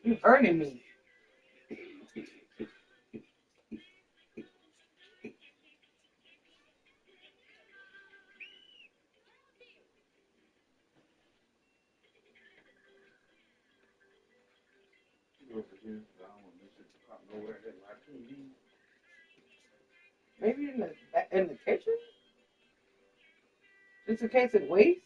You hurting me. Maybe in the kitchen? Just in case it wastes?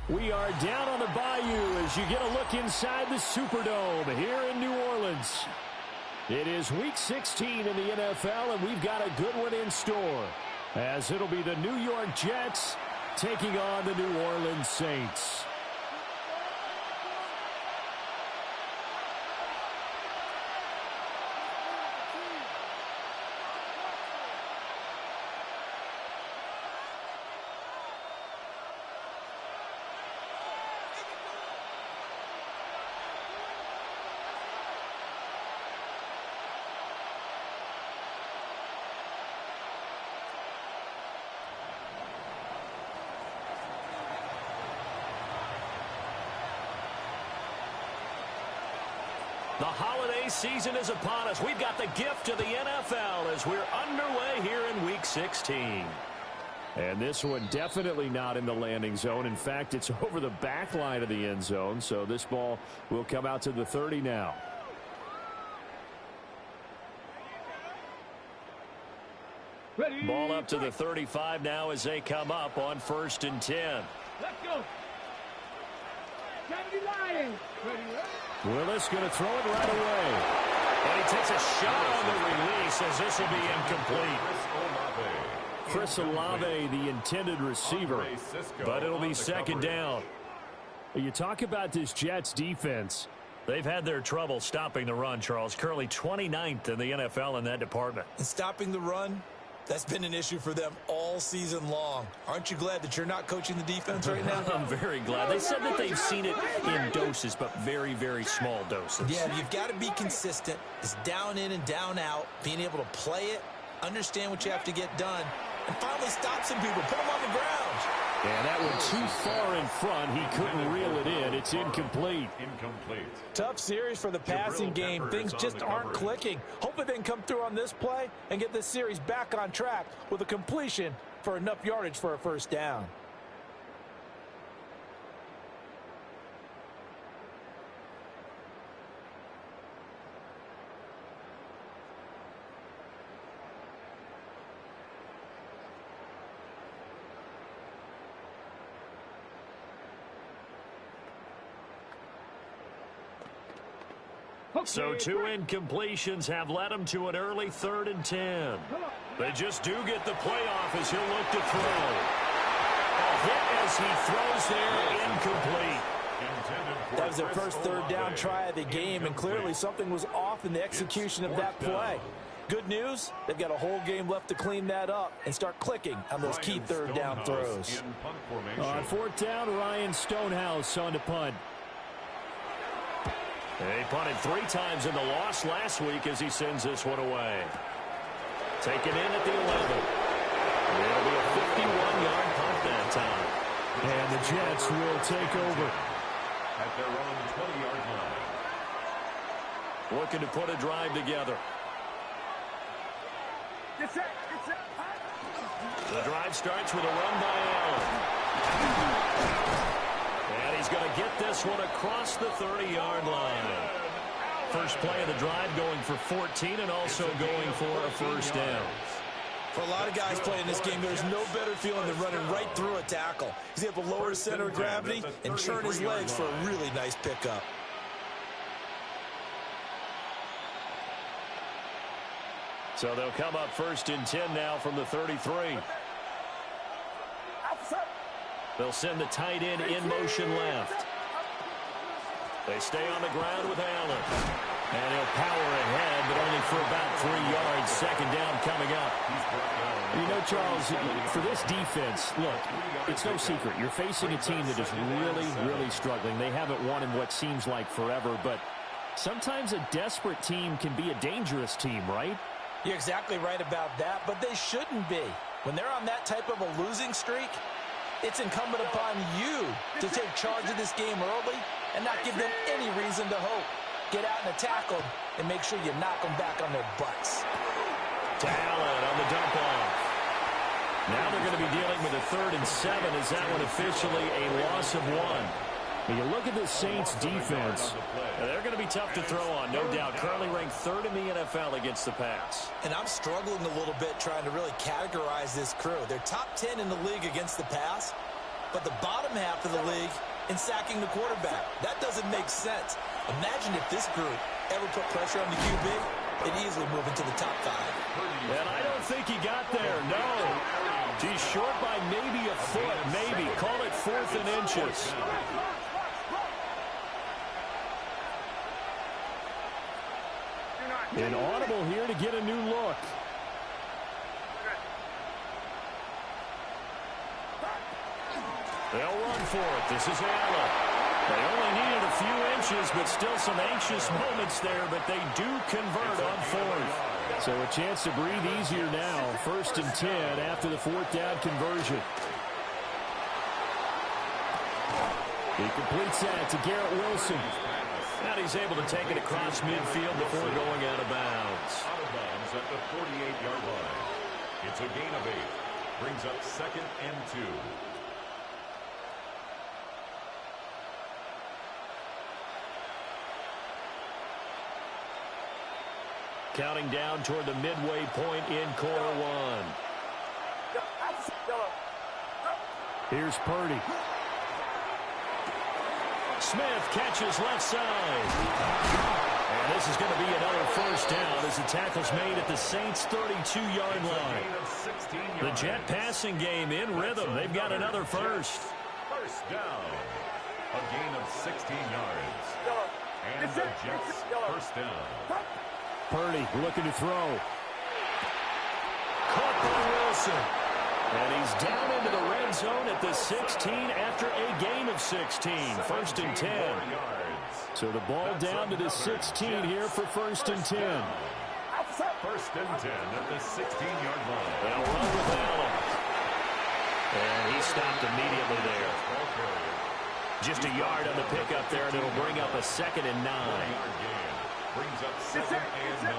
We are down on the bayou as you get a look inside the Superdome here in New Orleans. It is Week 16 in the NFL, and we've got a good one in store, as it'll be the New York Jets taking on the New Orleans Saints. The holiday season is upon us. We've got the gift of the NFL as we're underway here in Week 16. And this one definitely not in the landing zone. In fact, it's over the back line of the end zone. So this ball will come out to the 30 now. Ball up to the 35 now as they come up on 1st and 10. Let's go. Willis going to throw it right away. And he takes a shot on the release as this will be incomplete. Chris Olave, the intended receiver, but it'll be 2nd down. You talk about this Jets defense. They've had their trouble stopping the run, Charles. Currently 29th in the NFL in that department. And stopping the run, that's been an issue for them all season long. Aren't you glad that you're not coaching the defense right now? I'm very glad. They said that they've seen it in doses, but very, very small doses. Yeah, you've got to be consistent. It's down in and down out, being able to play it, understand what you have to get done, and finally stop some people, put them on the ground. And that one too far in front. He couldn't reel it in. It's incomplete. Tough series for the passing game. Things just aren't clicking. Hopefully they can come through on this play and get this series back on track with a completion for enough yardage for a 1st down. So 2 incompletions have led him to an early 3rd and 10. They just do get the playoff as he'll look to throw. A hit as he throws there, incomplete. That was their first 3rd down try of the game, and clearly something was off in the execution of that play. Good news, they've got a whole game left to clean that up and start clicking on those key 3rd down throws. On 4th down, Ryan Stonehouse on the punt. He punted 3 times in the loss last week as he sends this one away. Taken in at the 11. It'll be a 51-yard punt that time. And the Jets will take over. At their own 20-yard line. Looking to put a drive together. The drive starts with a run by Allen. And he's going to get this one across the 30-yard line. First play of the drive going for 14 and also going for a 1st down. For a lot of guys playing this game, there's no better feeling than running right through a tackle. He's able to lower his center of gravity and turn his legs for a really nice pickup. So they'll come up 1st and 10 now from the 33. They'll send the tight end in motion left. They stay on the ground with Allen. And he'll power ahead, but only for about 3 yards. 2nd down coming up. You know, Charles, for this defense, look, it's no secret. You're facing a team that is really, really struggling. They haven't won in what seems like forever, but sometimes a desperate team can be a dangerous team, right? You're exactly right about that, but they shouldn't be. When they're on that type of a losing streak, it's incumbent upon you to take charge of this game early and not give them any reason to hope. Get out and attack them and make sure you knock them back on their butts. To Allen on the dump off. Now they're going to be dealing with a 3rd and 7. Is that one officially a loss of 1? When you look at the Saints defense, they're going to be tough to throw on, no doubt. Currently ranked 3rd in the NFL against the pass. And I'm struggling a little bit trying to really categorize this crew. They're top 10 in the league against the pass, but the bottom half of the league in sacking the quarterback. That doesn't make sense. Imagine if this group ever put pressure on the QB, it'd easily move into the top 5. And I don't think he got there, no. He's short by maybe a foot, maybe. Call it 4th and inches. An audible here to get a new look. They'll run for it. This is Allen. They only needed a few inches, but still some anxious moments there, but they do convert on 4th. So a chance to breathe easier now. 1st and 10 after the 4th down conversion. He completes that to Garrett Wilson. And he's able to take it across midfield before going out of bounds. Out of bounds at the 48-yard line. It's a gain of 8. Brings up 2nd and 2. Counting down toward the midway point in quarter 1. Here's Purdy. Smith catches left side. And this is going to be another 1st down as the tackle's made at the Saints' 32-yard line. The Jet passing game in rhythm. They've got another 1st. 1st down. A gain of 16 yards. And the Jets' 1st down. Purdy looking to throw. Caught by Wilson. And he's down into the red zone at the 16 after a gain of 16. 1st and 10. So the ball down to the 16 here for 1st and 10. 1st and 10 at the 16-yard line. They'll run with Allen. And he stopped immediately there. Just a yard on the pickup there, and it'll bring up a 2nd and 9. Brings up 2nd and 9.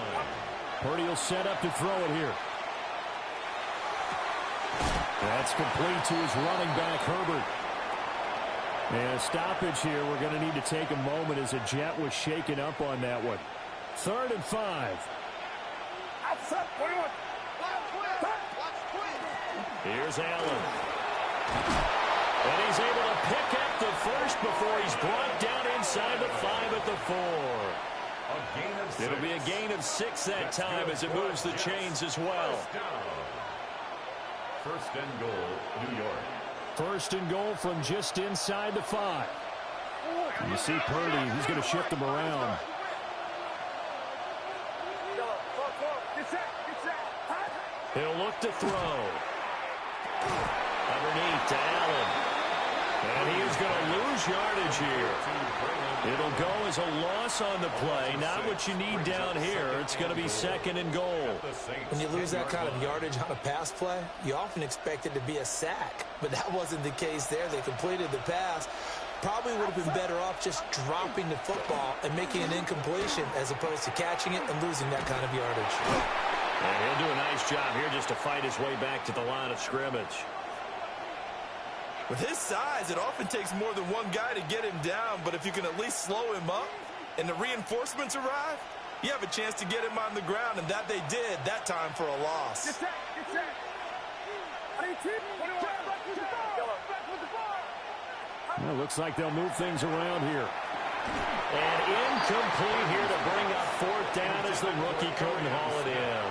Purdy will set up to throw it here. That's complete to his running back, Herbert. And a stoppage here. We're going to need to take a moment as a Jet was shaken up on that one. 3rd and 5. Here's Allen. And he's able to pick up the 1st before he's brought down inside the 5 at the 4. It'll be a gain of 6 that time as it moves the chains as well. 1st and goal, New York. 1st and goal from just inside the 5. You see Purdy, he's going to shift him around. He'll look to throw. Underneath to Allen. And he is going to lose yardage here. It'll go as a loss on the play. Not what you need down here. It's going to be 2nd and goal. When you lose that kind of yardage on a pass play, you often expect it to be a sack. But that wasn't the case there. They completed the pass. Probably would have been better off just dropping the football and making an incompletion as opposed to catching it and losing that kind of yardage. And he'll do a nice job here just to fight his way back to the line of scrimmage. With his size, it often takes more than one guy to get him down, but if you can at least slow him up and the reinforcements arrive, you have a chance to get him on the ground, and that they did that time for a loss. Well, looks like they'll move things around here. And incomplete here to bring up 4th down as the rookie couldn't haul it in.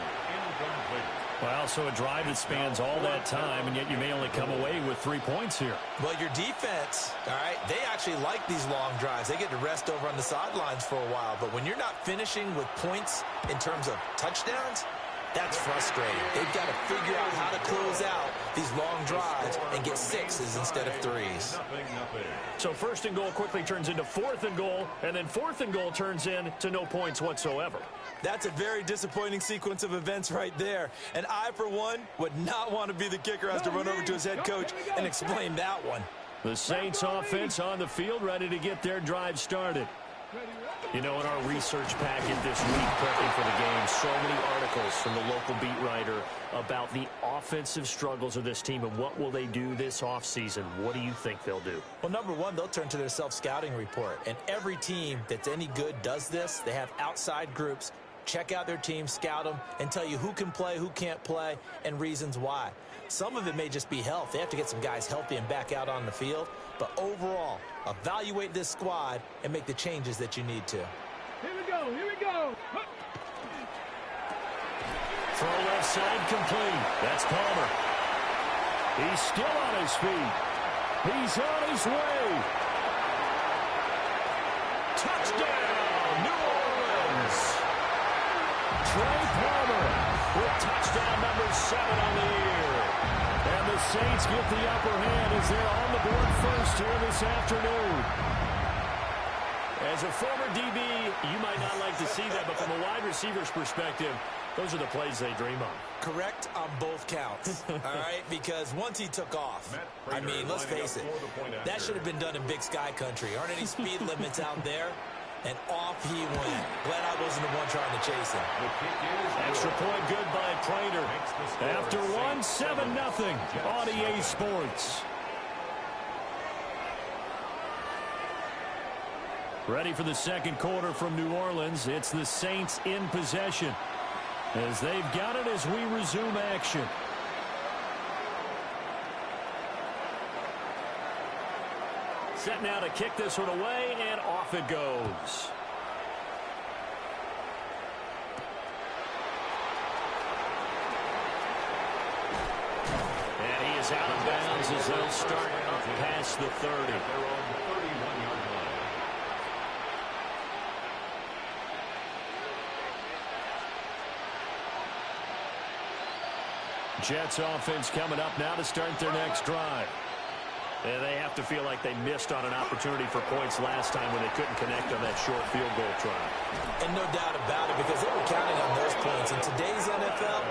Well, so a drive that spans all that time, and yet you may only come away with 3 points here. Well, your defense, all right, they actually like these long drives. They get to rest over on the sidelines for a while. But when you're not finishing with points in terms of touchdowns, that's frustrating. They've got to figure out how to close out these long drives and get 6s instead of 3s. So 1st and goal quickly turns into 4th and goal, and then 4th and goal turns into no points whatsoever. That's a very disappointing sequence of events right there. And I, for one, would not want to be the kicker who has to run over to his head coach and explain that one. The Saints offense on the field ready to get their drive started. You know, in our research packet this week prepping for the game, so many articles from the local beat writer about the offensive struggles of this team and what will they do this offseason. What do you think they'll do? Well, number one, they'll turn to their self-scouting report. And every team that's any good does this. They have outside groups. Check out their team, scout them, and tell you who can play, who can't play, and reasons why. Some of it may just be health. They have to get some guys healthy and back out on the field. But overall, evaluate this squad and make the changes that you need to. Here we go, here we go. Throw left side complete. That's Palmer. He's still on his feet. He's on his way. Touchdown, New Orleans. Trey Palmer with touchdown number 7 on the year. And the Saints get the upper hand as they're on the board first here this afternoon. As a former DB, you might not like to see that, but from a wide receiver's perspective, those are the plays they dream of. Correct on both counts, all right? Because once he took off, I mean, let's face it, that should have been done in Big Sky country. Aren't any speed limits out there? And off he went. Glad I wasn't the one trying to chase him. Extra point good by Prater. After one, 7-0 on EA Sports. Ready for the second quarter from New Orleans. It's the Saints in possession as they've got it as we resume action. Set now to kick this one away, and off it goes. And he is out of bounds as they'll start past the 30. Jets offense coming up now to start their next drive. And they have to feel like they missed on an opportunity for points last time when they couldn't connect on that short field goal try. And no doubt about it, because they were counting on those points. In today's NFL,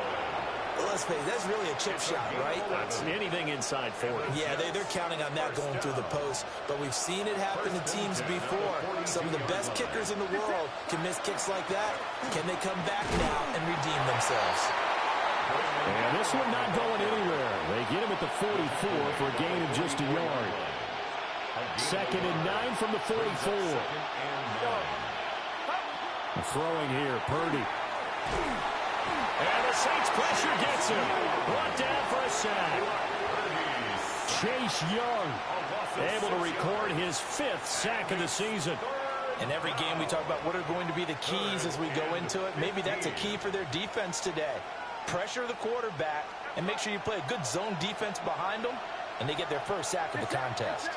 let's face it, that's really a chip shot, right? That's anything inside 40. Yeah, they're counting on that going through the post. But we've seen it happen to teams before. Some of the best kickers in the world can miss kicks like that. Can they come back now and redeem themselves? And this one not going anywhere. They get him at the 44 for a gain of just a yard. 2nd and 9 from the 44. Throwing here, Purdy. And the Saints pressure gets him. Brought down for a sack. Chase Young able to record his 5th sack of the season. In every game we talk about what are going to be the keys as we go into it. Maybe that's a key for their defense today. Pressure the quarterback and make sure you play a good zone defense behind them, and they get their first sack of the contest.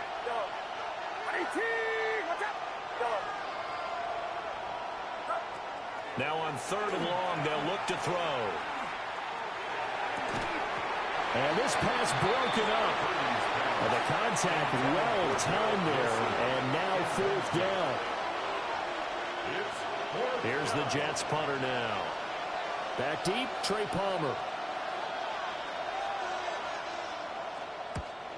Now on 3rd and long, they'll look to throw. And this pass broken up. And the contact well timed there, and now 4th down. Here's the Jets punter now. Back deep, Trey Palmer.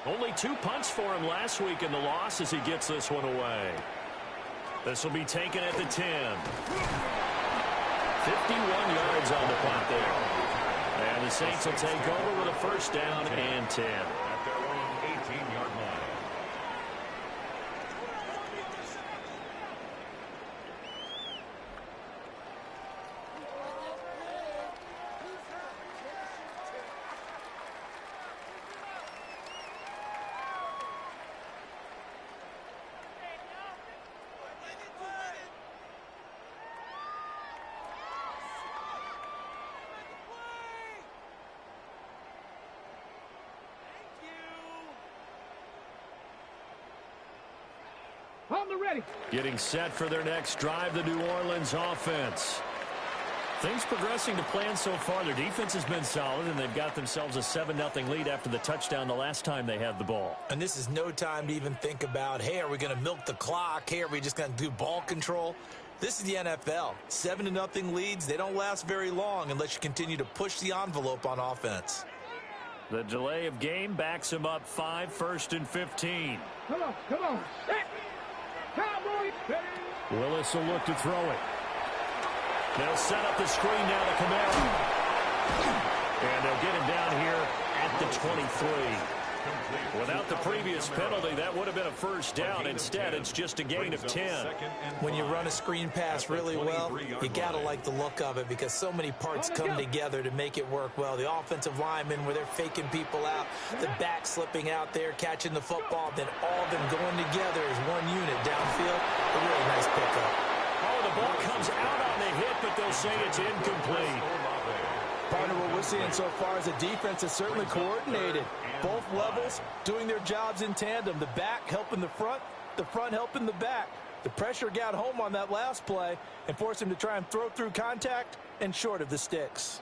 Only 2 punts for him last week in the loss as he gets this one away. This will be taken at the 10. 51 yards on the punt there. And the Saints will take over with a 1st down and 10. At their own 18-yard line. Getting set for their next drive, the New Orleans offense. Things progressing to plan so far. Their defense has been solid, and they've got themselves a 7-0 lead after the touchdown the last time they had the ball. And this is no time to even think about, hey, are we going to milk the clock? Hey, are we just going to do ball control? This is the NFL. 7-0 leads, they don't last very long unless you continue to push the envelope on offense. The delay of game backs him up 5, 1st and 15. Come on, come on. Willis will look to throw it. They'll set up the screen now to Camaro. And they'll get him down here at the 23. With Without the previous penalty, that would have been a first down. Instead, it's just a gain of 10. When you run a screen pass really well, you got to like the look of it because so many parts come together to make it work well. The offensive linemen, where they're faking people out, the back slipping out there, catching the football, then all of them going together as one unit downfield. A really nice pickup. Oh, the ball comes out on the hit, but they'll say it's incomplete. Partner, what we're seeing so far is the defense is certainly coordinated. Both levels doing their jobs in tandem. The back helping the front helping the back. The pressure got home on that last play and forced him to try and throw through contact and short of the sticks.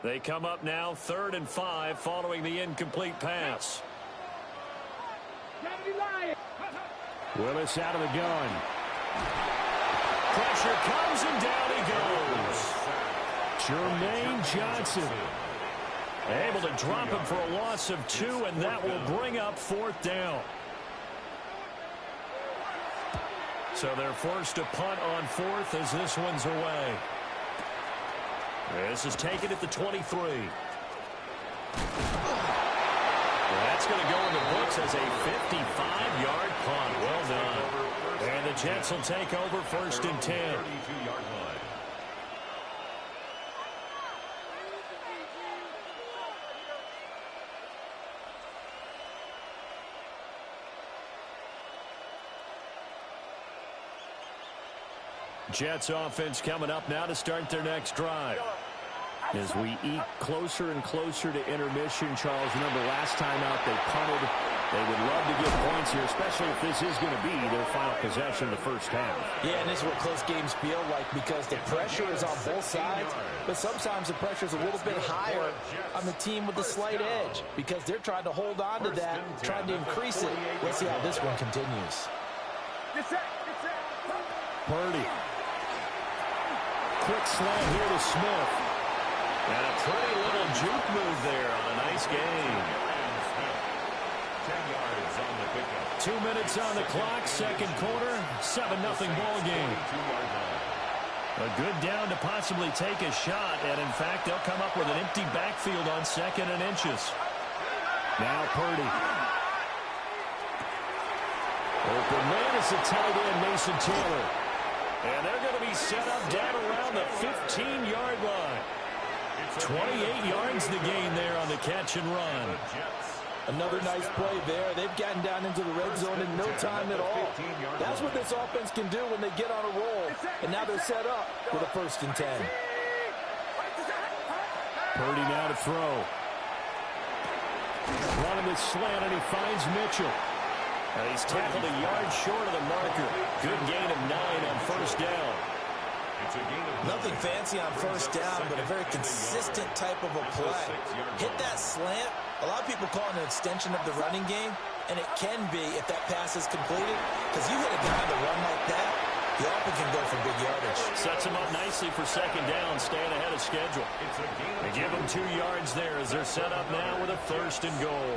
They come up now 3rd and 5 following the incomplete pass. Willis out of the gun. Pressure comes and down he goes. Jermaine Johnson able to drop him for a loss of 2, and that will bring up 4th down. So they're forced to punt on 4th as this one's away. This is taken at the 23. That's going to go in the books as a 55-yard punt. Well done. And the Jets will take over 1st and 10. Jets offense coming up now to start their next drive. As we eke closer and closer to intermission, Charles, remember last time out they punted. They would love to get points here, especially if this is going to be their final possession of the first half. Yeah, and this is what close games feel like because the pressure is on both sides, but sometimes the pressure is a little bit higher on the team with the slight edge because they're trying to hold on to that, trying to increase it. Let's see how this one continues. Purdy. Quick slant here to Smith. And a pretty little juke move there on a nice gain. 10 yards on the pickup. 2 minutes on the clock, second quarter, 7-0 ball game. A good down to possibly take a shot, and in fact, they'll come up with an empty backfield on 2nd and inches. Now Purdy. Open man is the tight end, Mason Taylor. And they're going to be set up down around the 15-yard line. 28 yards the gain there on the catch and run. Another nice play there. They've gotten down into the red zone in no time at all. That's what this offense can do when they get on a roll. And now they're set up with a 1st and 10. Purdy now to throw. Running the slant, and he finds Mitchell. And he's tackled a yard short of the marker. Good gain of 9 on 1st down. Nothing fancy on 1st down, but a very consistent type of a play. Hit that slant. A lot of people call it an extension of the running game, and it can be if that pass is completed, because you hit a guy on the run like that, the offense can go for big yardage. Sets him up nicely for 2nd down, staying ahead of schedule. They give him 2 yards there as they're set up now with a 1st and goal.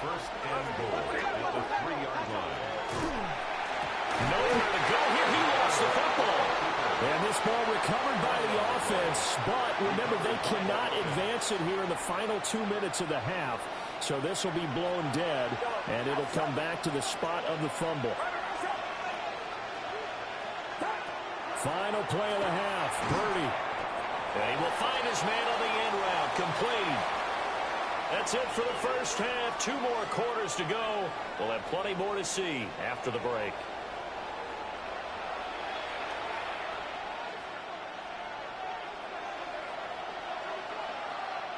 1st and goal at the 3-yard line. Nowhere to go here. He lost the football. And this ball recovered by the offense, but remember, they cannot advance it here in the final 2 minutes of the half. So this will be blown dead, and it'll come back to the spot of the fumble. Final play of the half. Purdy. And he will find his man on the end route. Complete. That's it for the first half. 2 more quarters to go. We'll have plenty more to see after the break.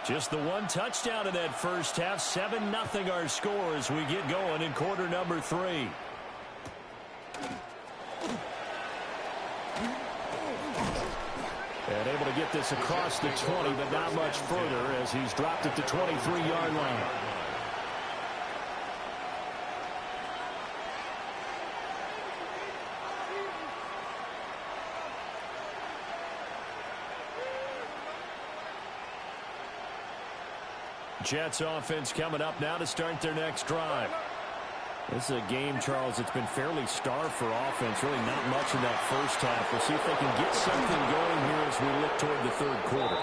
Just the 1 touchdown in that first half. 7-0 our score as we get going in quarter number 3. And able to get this across the 20, but not much further as he's dropped at the 23-yard line. Jets offense coming up now to start their next drive. This is a game, Charles, that's been fairly starved for offense. Really not much in that first half. We'll see if they can get something going here as we look toward the third quarter.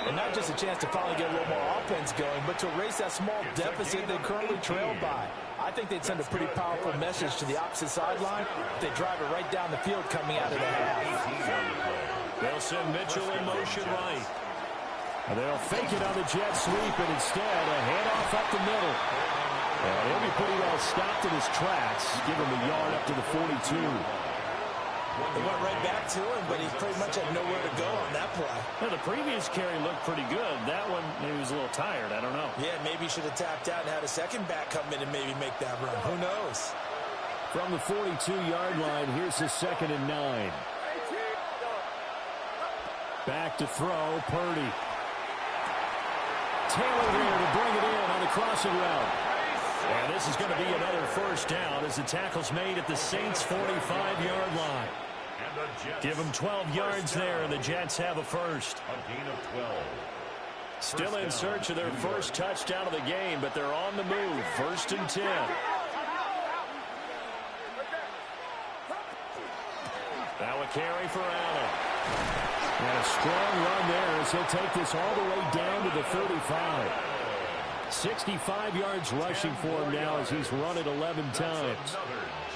And not just a chance to finally get a little more offense going, but to erase that small deficit they currently trailed by. I think they'd send a pretty powerful message to the opposite sideline if they drive it right down the field coming out of the half. They'll send Mitchell in motion right. They'll fake it on the jet sweep, and instead a handoff up the middle. And he'll be pretty well stopped in his tracks, give him a yard up to the 42. They went right back to him, but he pretty much had nowhere to go on that play. Well, the previous carry looked pretty good. That one, maybe he was a little tired. I don't know. Yeah, maybe he should have tapped out and had a second back come in and maybe make that run. Who knows? From the 42-yard line, here's the 2nd and 9. Back to throw, Purdy. Taylor there to bring it in on the crossing route. And this is going to be another first down as the tackle's made at the Saints' 45-yard line. Give them 12 yards there, and the Jets have a first. A gain of 12. Still in search of their first touchdown of the game, but they're on the move. 1st and 10. Now a carry for Allen. And a strong run there as he'll take this all the way down to the 35. 65 yards rushing for him now as he's run it 11 times.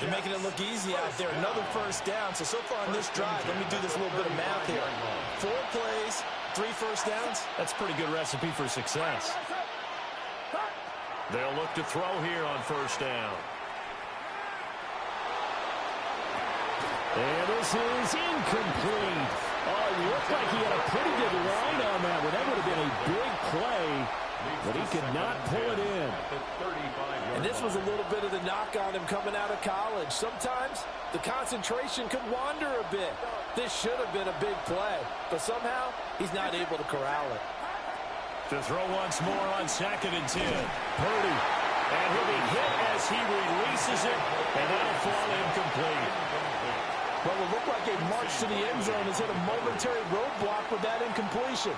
They're making it look easy out there. Another first down. So far in this drive, let me do this little bit of math here. 4 plays, 3 first downs. That's a pretty good recipe for success. They'll look to throw here on first down. And this is incomplete. Oh, it looked like he had a pretty good line on that one. That would have been a big play, but he could not pull it in. And this was a little bit of the knock on him coming out of college. Sometimes the concentration could wander a bit. This should have been a big play, but somehow he's not able to corral it. To throw once more on 2nd and 10. Purdy. And he'll be hit as he releases it, and that'll fall incomplete. Well, it looked like a march to the end zone has hit a momentary roadblock with that incompletion.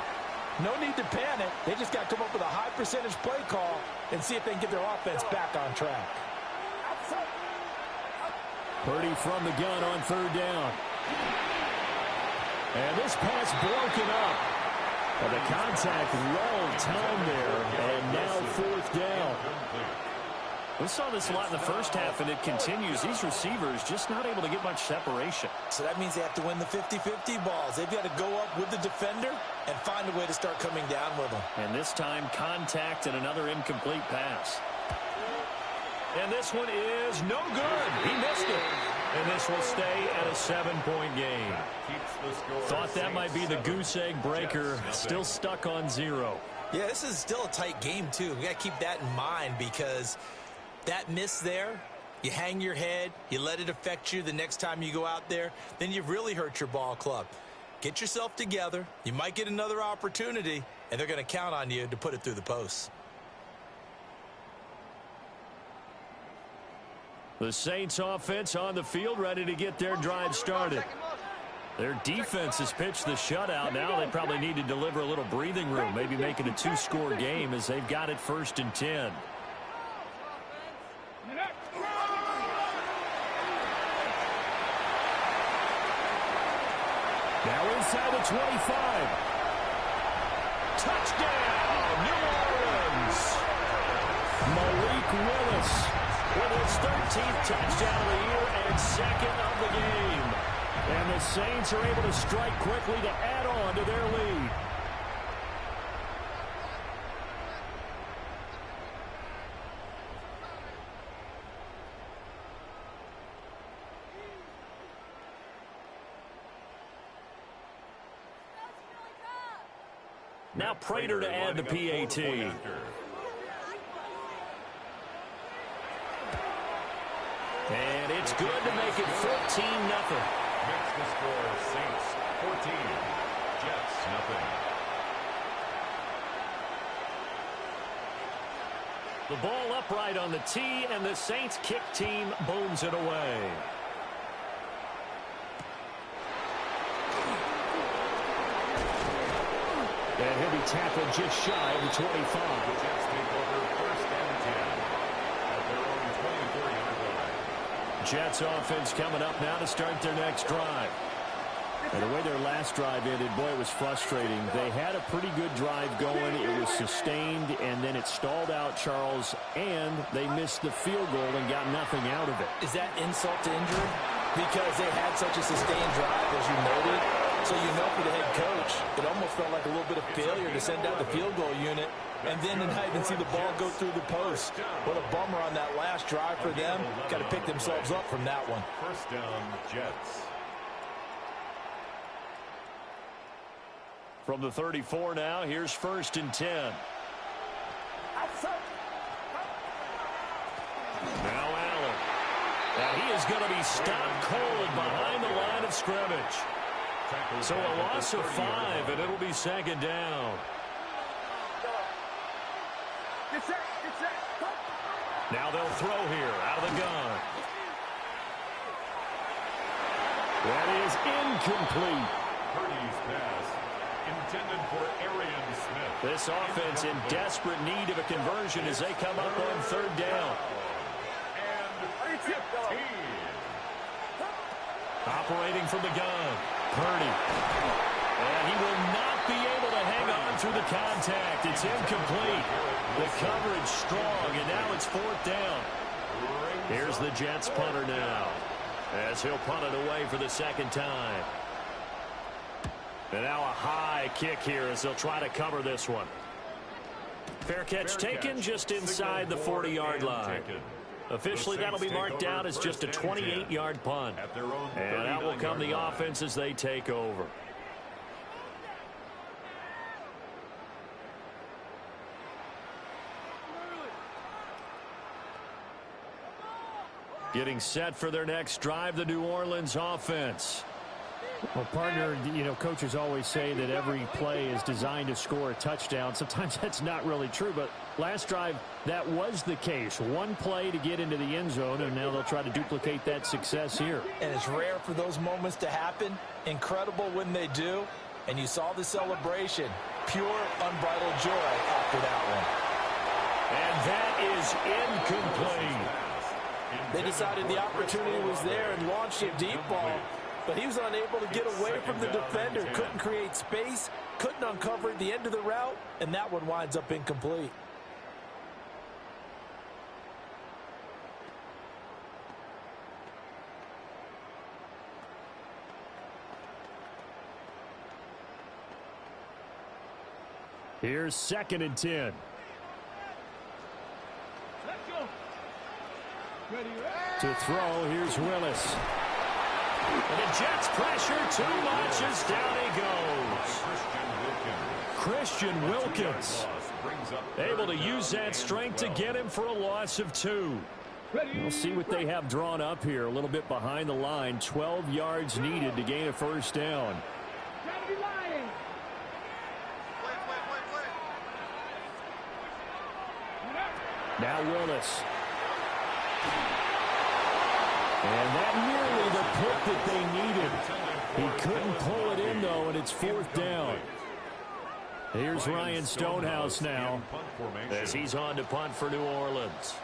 No need to panic. They just got to come up with a high percentage play call and see if they can get their offense back on track. Purdy from the gun on 3rd down. And this pass broken up. And the contact lulled time there. And now 4th down. We saw this a lot in the first half, and it continues. These receivers just not able to get much separation. So that means they have to win the 50-50 balls. They've got to go up with the defender and find a way to start coming down with them. And this time, contact and another incomplete pass. And this one is no good. He missed it. And this will stay at a 7-point game. Thought that might be the goose egg breaker. Still stuck on 0. Yeah, this is still a tight game, too. We got to keep that in mind because that miss there, you hang your head, you let it affect you the next time you go out there, then you've really hurt your ball club. Get yourself together. You might get another opportunity, and they're going to count on you to put it through the posts. The Saints offense on the field, ready to get their drive started. Their defense has pitched the shutout. Now they probably need to deliver a little breathing room, maybe make it a 2-score game as they've got it 1st and 10. Now inside the 25. Touchdown, New Orleans! Malik Willis With his 13th touchdown of the year and 2nd of the game. And the Saints are able to strike quickly to add on to their lead. Now Prater to add the PAT. And it's good to make it 14-0. Makes the score Saints 14, Jets nothing. The ball upright on the tee, and the Saints kick team booms it away. And he'll be tackled just shy of the 25. The Jets take over 1st and 10 at their own 24-yard line. Jets offense coming up now to start their next drive. And the way their last drive ended, boy, it was frustrating. They had a pretty good drive going. It was sustained, and then it stalled out, Charles, and they missed the field goal and got nothing out of it. Is that insult to injury? Because they had such a sustained drive, as you noted. So you know for the head coach, it almost felt like a little bit of failure to send out the field goal unit and then to not even see the ball go through the post. What a bummer on that last drive for them. Got to pick themselves up from that one. First down, Jets. From the 34 now, here's 1st and 10. Now Allen. Now he is going to be stopped cold behind the line of scrimmage. So a loss of 5, and it'll be 2nd down. Now they'll throw here out of the gun. That is incomplete. Purdy's pass intended for Arian Smith. This offense in desperate need of a conversion as they come up on 3rd down. And 15. Operating from the gun. Purdy. And he will not be able to hang on through the contact. It's incomplete. The coverage strong, and now it's 4th down. Here's the Jets punter now, as he'll punt it away for the 2nd time. And now a high kick here as they'll try to cover this one. Fair catch taken just inside the 40-yard line. Officially, that'll be marked down as just a 28-yard punt. And out will come the offense as they take over. Getting set for their next drive, the New Orleans offense. Well, partner, you know, coaches always say that every play is designed to score a touchdown. Sometimes that's not really true, but last drive, that was the case. One play to get into the end zone, and now they'll try to duplicate that success here. And it's rare for those moments to happen. Incredible when they do. And you saw the celebration. Pure, unbridled joy after that one. And that is incomplete. They decided the opportunity was there and launched a deep ball. But he was unable to get away from the defender. Couldn't create space. Couldn't uncover the end of the route. And that one winds up incomplete. Here's 2nd and 10. To throw, here's Willis. And the Jets pressure too much as down he goes. Christian Wilkins able to use that strength to get him for a loss of 2. We'll see what they have drawn up here. A little bit behind the line. 12 yards needed to gain a 1st down. Now Willis. And that nearly the pick that they needed. He couldn't pull it in, though, and it's 4th down. Here's Ryan Stonehouse now as he's on to punt for New Orleans.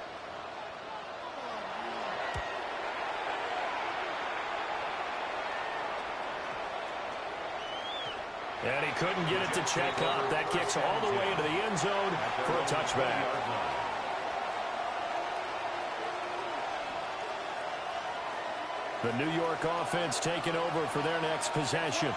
And he couldn't get it to check up. That kicks all the way into the end zone for a touchback. The New York offense taking over for their next possession.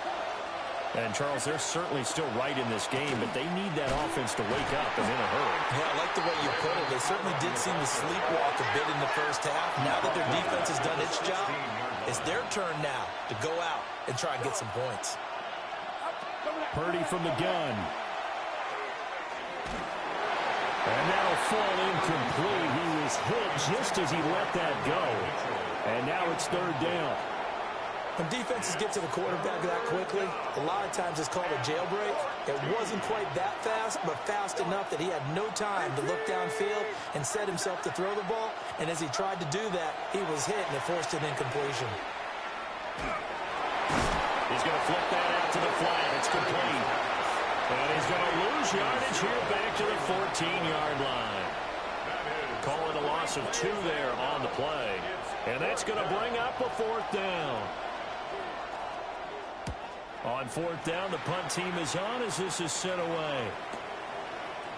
And, Charles, they're certainly still right in this game, but they need that offense to wake up and in a hurry. Yeah, I like the way you put it. They certainly did seem to sleepwalk a bit in the first half. Now that their defense has done its job, it's their turn now to go out and try and get some points. Purdy from the gun. And that'll fall incomplete. He was hit just as he let that go. And now it's 3rd down. When defenses get to the quarterback that quickly, a lot of times it's called a jailbreak. It wasn't quite that fast, but fast enough that he had no time to look downfield and set himself to throw the ball. And as he tried to do that, he was hit and it forced an incompletion. He's going to flip that out to the flat. It's complete. And he's going to lose yardage here back to the 14-yard line. Call it a loss of 2 there on the play. And that's going to bring up a 4th down. On 4th down, the punt team is on as this is sent away.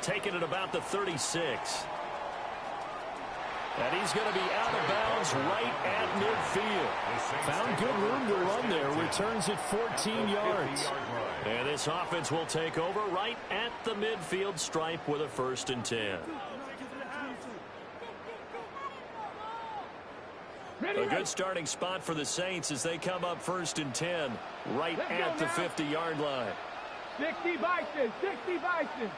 Taking it about the 36. And he's going to be out of bounds right at midfield. Found good room to run there. Returns it 14 yards. And this offense will take over right at the midfield stripe with a 1st and 10. A good starting spot for the Saints as they come up 1st and 10 right at the 50-yard line. 60 Bison, 60 Bison.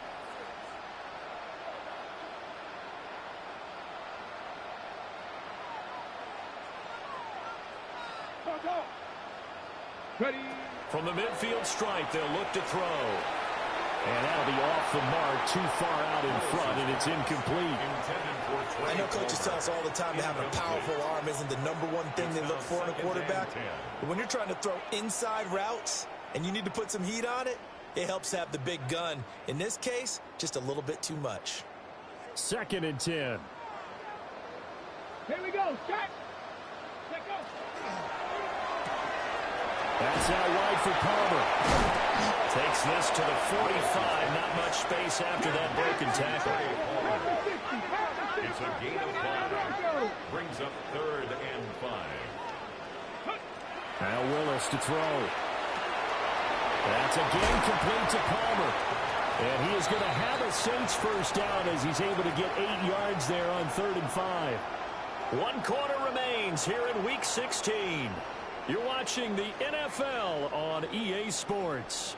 Ready. From the midfield stripe, they'll look to throw. And that'll be off the mark, too far out in front, and it's incomplete. I know coaches tell us all the time that having a powerful arm isn't the #1 thing they look for in a quarterback. But when you're trying to throw inside routes and you need to put some heat on it, it helps have the big gun. In this case, just a little bit too much. 2nd and 10. Here we go. Shot. Let go. That's out wide for Palmer. Takes this to the 45. Not much space after that broken tackle. It's a gain of 5. Brings up 3rd and 5. Now Willis to throw. That's again complete to Palmer. And he is going to have a Saints 1st down as he's able to get 8 yards there on 3rd and 5. 1 quarter remains here in Week 16. You're watching the NFL on EA Sports.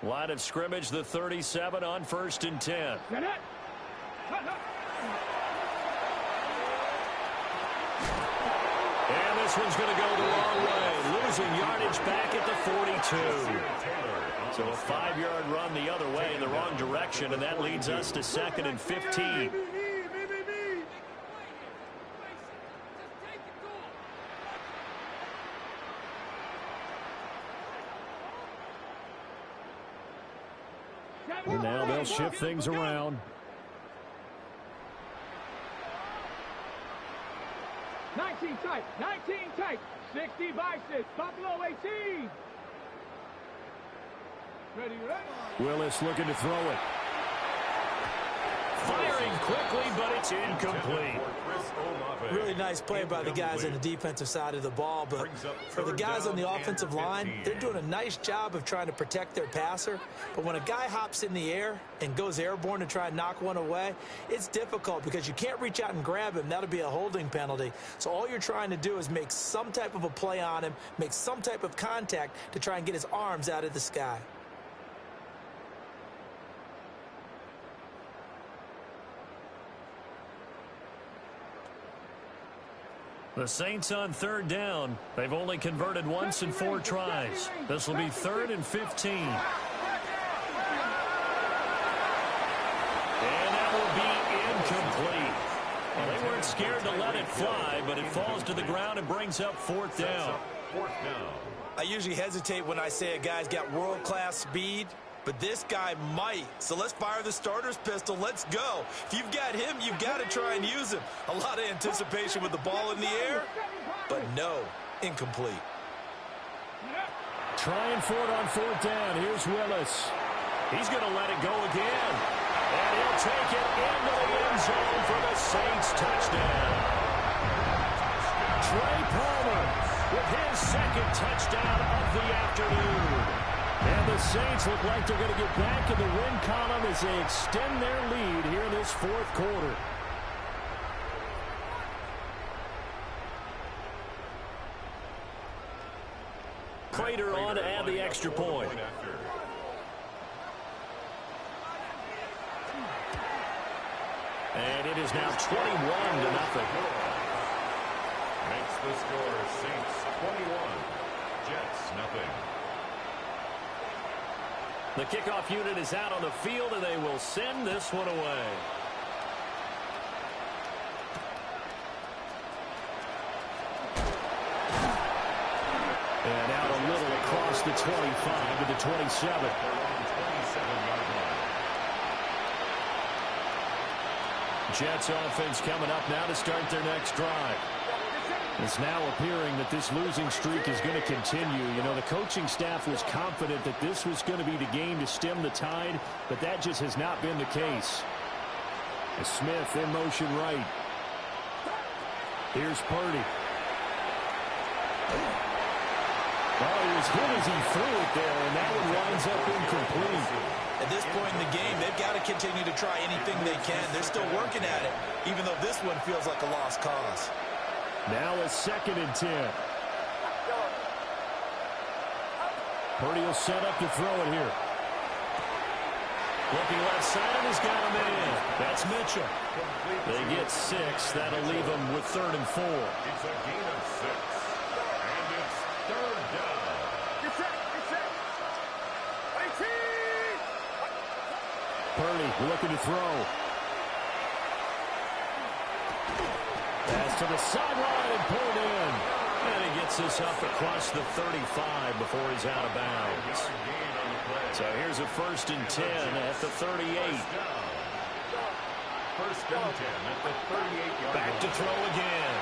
Line of scrimmage, the 37 on 1st and 10. Get it. And this one's going to go the wrong way. Losing yardage back at the 42. So a 5-yard run the other way in the wrong direction, and that leads us to 2nd and 15. And now they'll shift things around. 19 tight, 19 tight. 60 Bison, Buffalo 18. Ready, ready. Willis looking to throw it. Firing quickly, but it's incomplete. Really nice play by the guys on the defensive side of the ball, but for the guys on the offensive line, they're doing a nice job of trying to protect their passer. But when a guy hops in the air and goes airborne to try and knock one away, it's difficult because you can't reach out and grab him. That'll be a holding penalty. So all you're trying to do is make some type of a play on him, make some type of contact to try and get his arms out of the sky. The Saints on 3rd down. They've only converted once in 4 tries. This will be 3rd and 15. And that will be incomplete. Well, they weren't scared to let it fly, but it falls to the ground and brings up 4th down. I usually hesitate when I say a guy's got world-class speed, but this guy might. So let's fire the starter's pistol. Let's go. If you've got him, you've got to try and use him. A lot of anticipation with the ball in the air, but no, incomplete. Trying for it on 4th down. Here's Willis. He's going to let it go again. And he'll take it into the end zone for the Saints touchdown. Trey Palmer with his 2nd touchdown of the afternoon. And the Saints look like they're going to get back in the win column as they extend their lead here in this 4th quarter. Prater on to add the extra point. And it is now 21-0. Makes the score Saints 21, Jets nothing. The kickoff unit is out on the field, and they will send this one away. And out a little across the 25 to the 27. Jets offense coming up now to start their next drive. It's now appearing that this losing streak is going to continue. You know, the coaching staff was confident that this was going to be the game to stem the tide, but that just has not been the case. Smith in motion right. Here's Purdy. Oh, he was hit as he threw it there, and that one winds up incomplete. At this point in the game, they've got to continue to try anything they can. They're still working at it, even though this one feels like a lost cause. Now a 2nd and 10. Purdy will set up to throw it here. Looking left side, and he's got a man. That's Mitchell. They get 6. That'll leave them with 3rd and 4. It's a gain of 6. And it's 3rd down. Get set. 18. Purdy looking to throw. Pass to the sideline and pulled in. And he gets this up across the 35 before he's out of bounds. So here's a 1st and 10 at the 38. 1st and 10 at the 38-yard line. Back to throw again.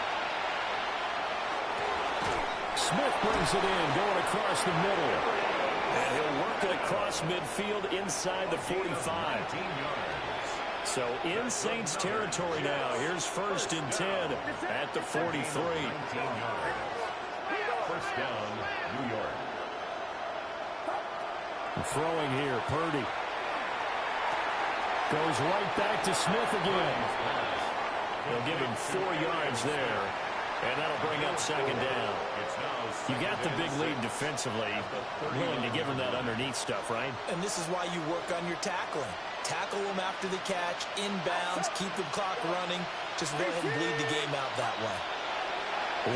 Smith brings it in, going across the middle. And he'll work it across midfield inside the 45. So in Saints territory now. Here's 1st and 10 at the 43. 1st down, New York. Throwing here, Purdy. Goes right back to Smith again. They'll give him 4 yards there. And that'll bring up 2nd down. You got the big lead defensively. Willing to give him that underneath stuff, right? And this is why you work on your tackling. Tackle them after the catch, inbounds, keep the clock running. Just go ahead and bleed the game out that way.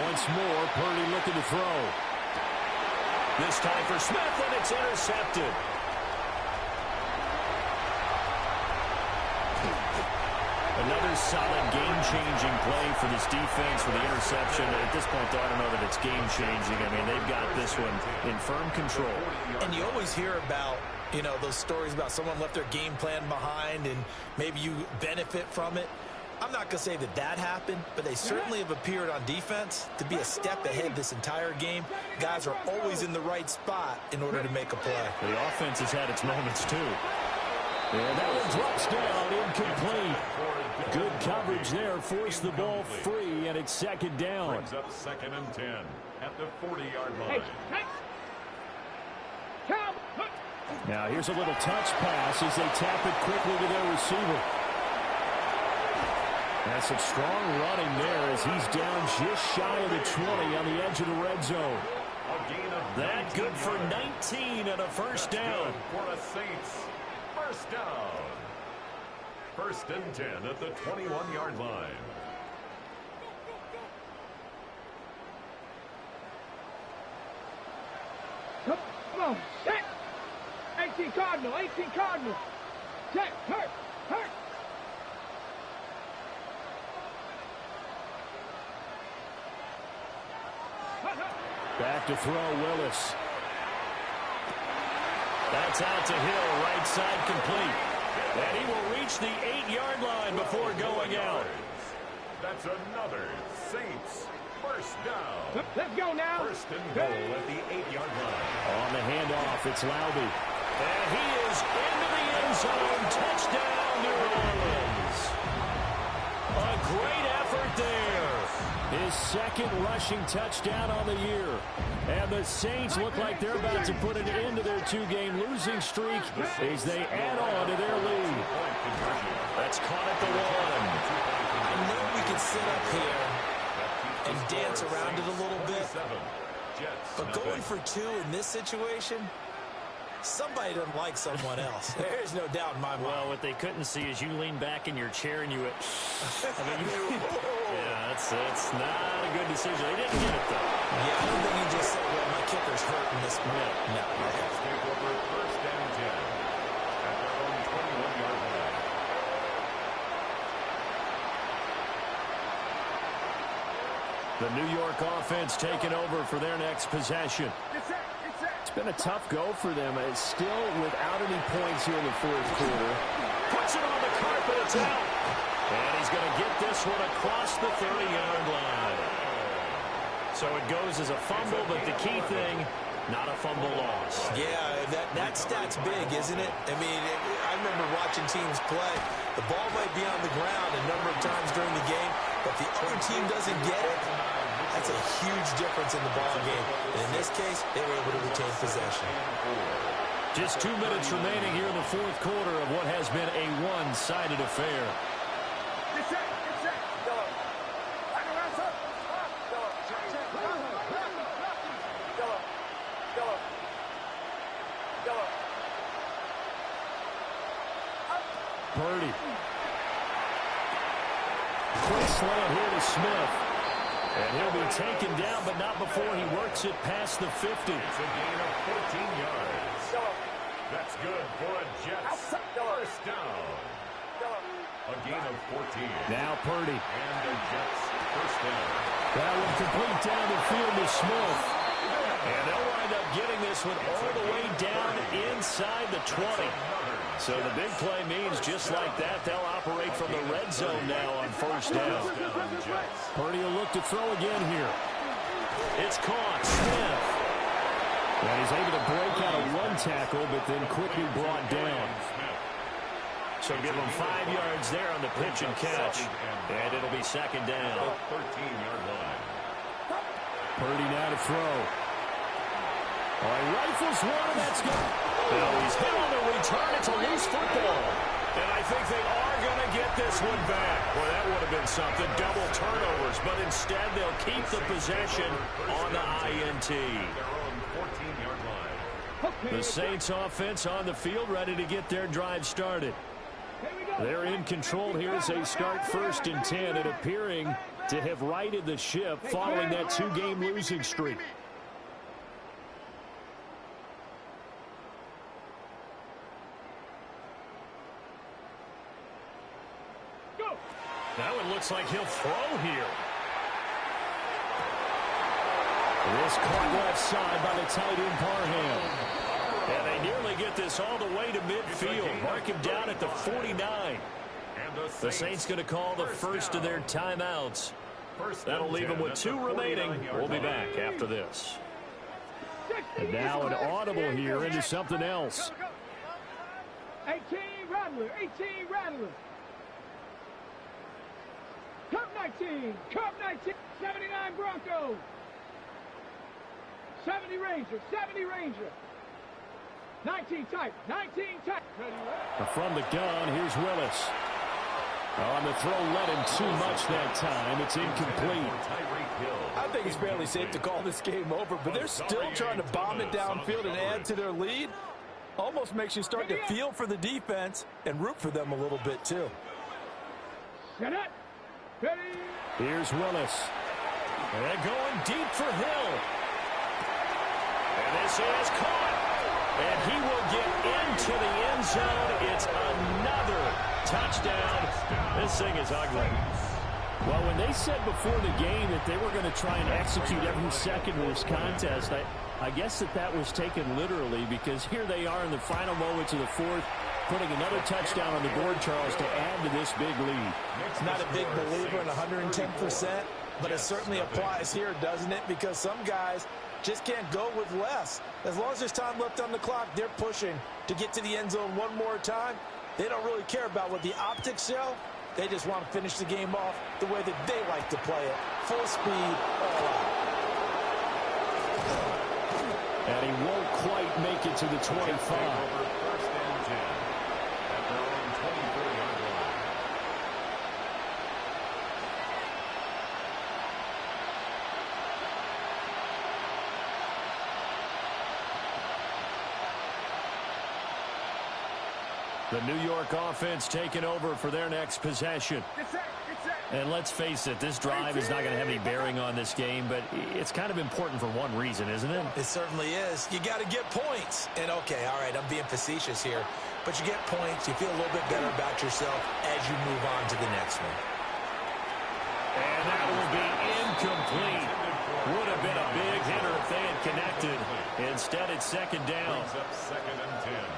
Once more, Purdy looking to throw. This time for Smith, and it's intercepted. Another solid game-changing play for this defense for the interception. At this point, though, I don't know that it's game-changing. I mean, they've got this one in firm control. And you always hear about, you know, those stories about someone left their game plan behind and maybe you benefit from it. I'm not going to say that that happened, but they certainly have appeared on defense to be a step ahead this entire game. Guys are always in the right spot in order to make a play. The offense has had its moments, too. And that one drops down, incomplete. Good coverage there, forced the ball free, and it's 2nd down. Brings up 2nd and 10 at the 40-yard line. Now here's a little touch pass as they tap it quickly to their receiver. That's some strong running there as he's down just shy of the 20 on the edge of the red zone. That good for 19 and a 1st down. For the Saints, 1st down. 1st and 10 at the 21-yard line. Come on, set. 18 Cardinal. Set, hurt. Back to throw, Willis. That's out to Hill, right side complete. And he will reach the 8-yard line before going out. That's another Saints 1st down. Let's go now. 1st and goal at the 8-yard line. On the handoff, it's Laube. And he is into the end zone. Touchdown, New Orleans. A great effort there. His 2nd rushing touchdown on the year. And the Saints look like they're about to put an end to their 2-game losing streak as they add on to their lead. That's caught at the 1. I know we can sit up here and dance around it a little bit, but going for 2 in this situation, somebody doesn't like someone else. There's no doubt in my mind. Well, what they couldn't see is you lean back in your chair and you went, yeah, that's not a good decision. They didn't get it, though. Yeah, I don't think he just said, well, my kicker's hurting this minute. No. Take over first and 10 at their own 21-yard line. The New York offense taking over for their next possession. It's been a tough go for them. It's still without any points here in the fourth quarter. Puts it on the carpet. It's out. And he's going to get this one across the 30-yard line. So it goes as a fumble, but the key thing, not a fumble loss. Yeah, that stat's big, isn't it? I mean, I remember watching teams play. The ball might be on the ground a number of times during the game, but the other team doesn't get it. That's a huge difference in the ball game. And in this case, they were able to retain possession. Just 2 minutes remaining here in the fourth quarter of what has been a one-sided affair. Purdy. Quick slant here to Smith. And he'll be taken down, but not before he works it past the 50. It's a gain of 14 yards. That's good for a Jets first down. A gain of 14. Now Purdy. And the Jets first down. That one complete down the field to Smith. And they'll wind up getting this one all the way down inside the 20. So the big play means just like that, they'll operate from the red zone now on first down. Purdy will look to throw again here. It's caught. Smith. And he's able to break out of one tackle, but then quickly brought down. So give him 5 yards there on the pitch and catch. And it'll be second down. 13-yard line. Purdy now to throw. All right, rifles one, and that's good. Now he's hit on the return. It's a loose football. And I think they are going to get this one back. Well, that would have been something. Double turnovers. But instead, they'll keep the possession on the INT. Their own 14-yard line. The Saints offense on the field, ready to get their drive started. They're in control here as they start first and 10 and appearing to have righted the ship following that 2-game losing streak. That one looks like he'll throw here. This caught left side by the tight end Parham. And they nearly get this all the way to midfield. Mark him down at the 49. The Saints going to call the first of their timeouts. That'll leave them with 2 remaining. We'll be back after this. And now an audible here into something else. 18 Rattler, 18 Rattler. Cup 19, 79 Broncos. 70 Ranger, 70 Ranger. 19 type, 19 type. From the gun, here's Willis. On the throw, let him too much that time. It's incomplete. I think it's fairly safe to call this game over, but they're still trying to bomb it downfield and add to their lead. Almost makes you start to feel for the defense and root for them a little bit, too. Set up. Ready. Here's Willis. And they're going deep for Hill. And this is caught. And he will get into the end zone. It's another touchdown. This thing is ugly. Well, when they said before the game that they were going to try and execute every second of this contest, I guess that was taken literally, because here they are in the final moments of the fourth, putting another touchdown on the board, Charles, to add to this big lead. Not a big believer in 110%, but it certainly applies here, doesn't it? Because some guys just can't go with less. As long as there's time left on the clock, they're pushing to get to the end zone one more time. They don't really care about what the optics show. They just want to finish the game off the way that they like to play it. Full speed, all out. And he won't quite make it to the 25. The New York offense taking over for their next possession. And let's face it, this drive is not going to have any bearing on this game, but it's kind of important for one reason, isn't it? It certainly is. You got to get points. And, okay, all right, I'm being facetious here, but you get points, you feel a little bit better about yourself as you move on to the next one. And that will be incomplete. Would have been a big hitter if they had connected. Instead, it's second down.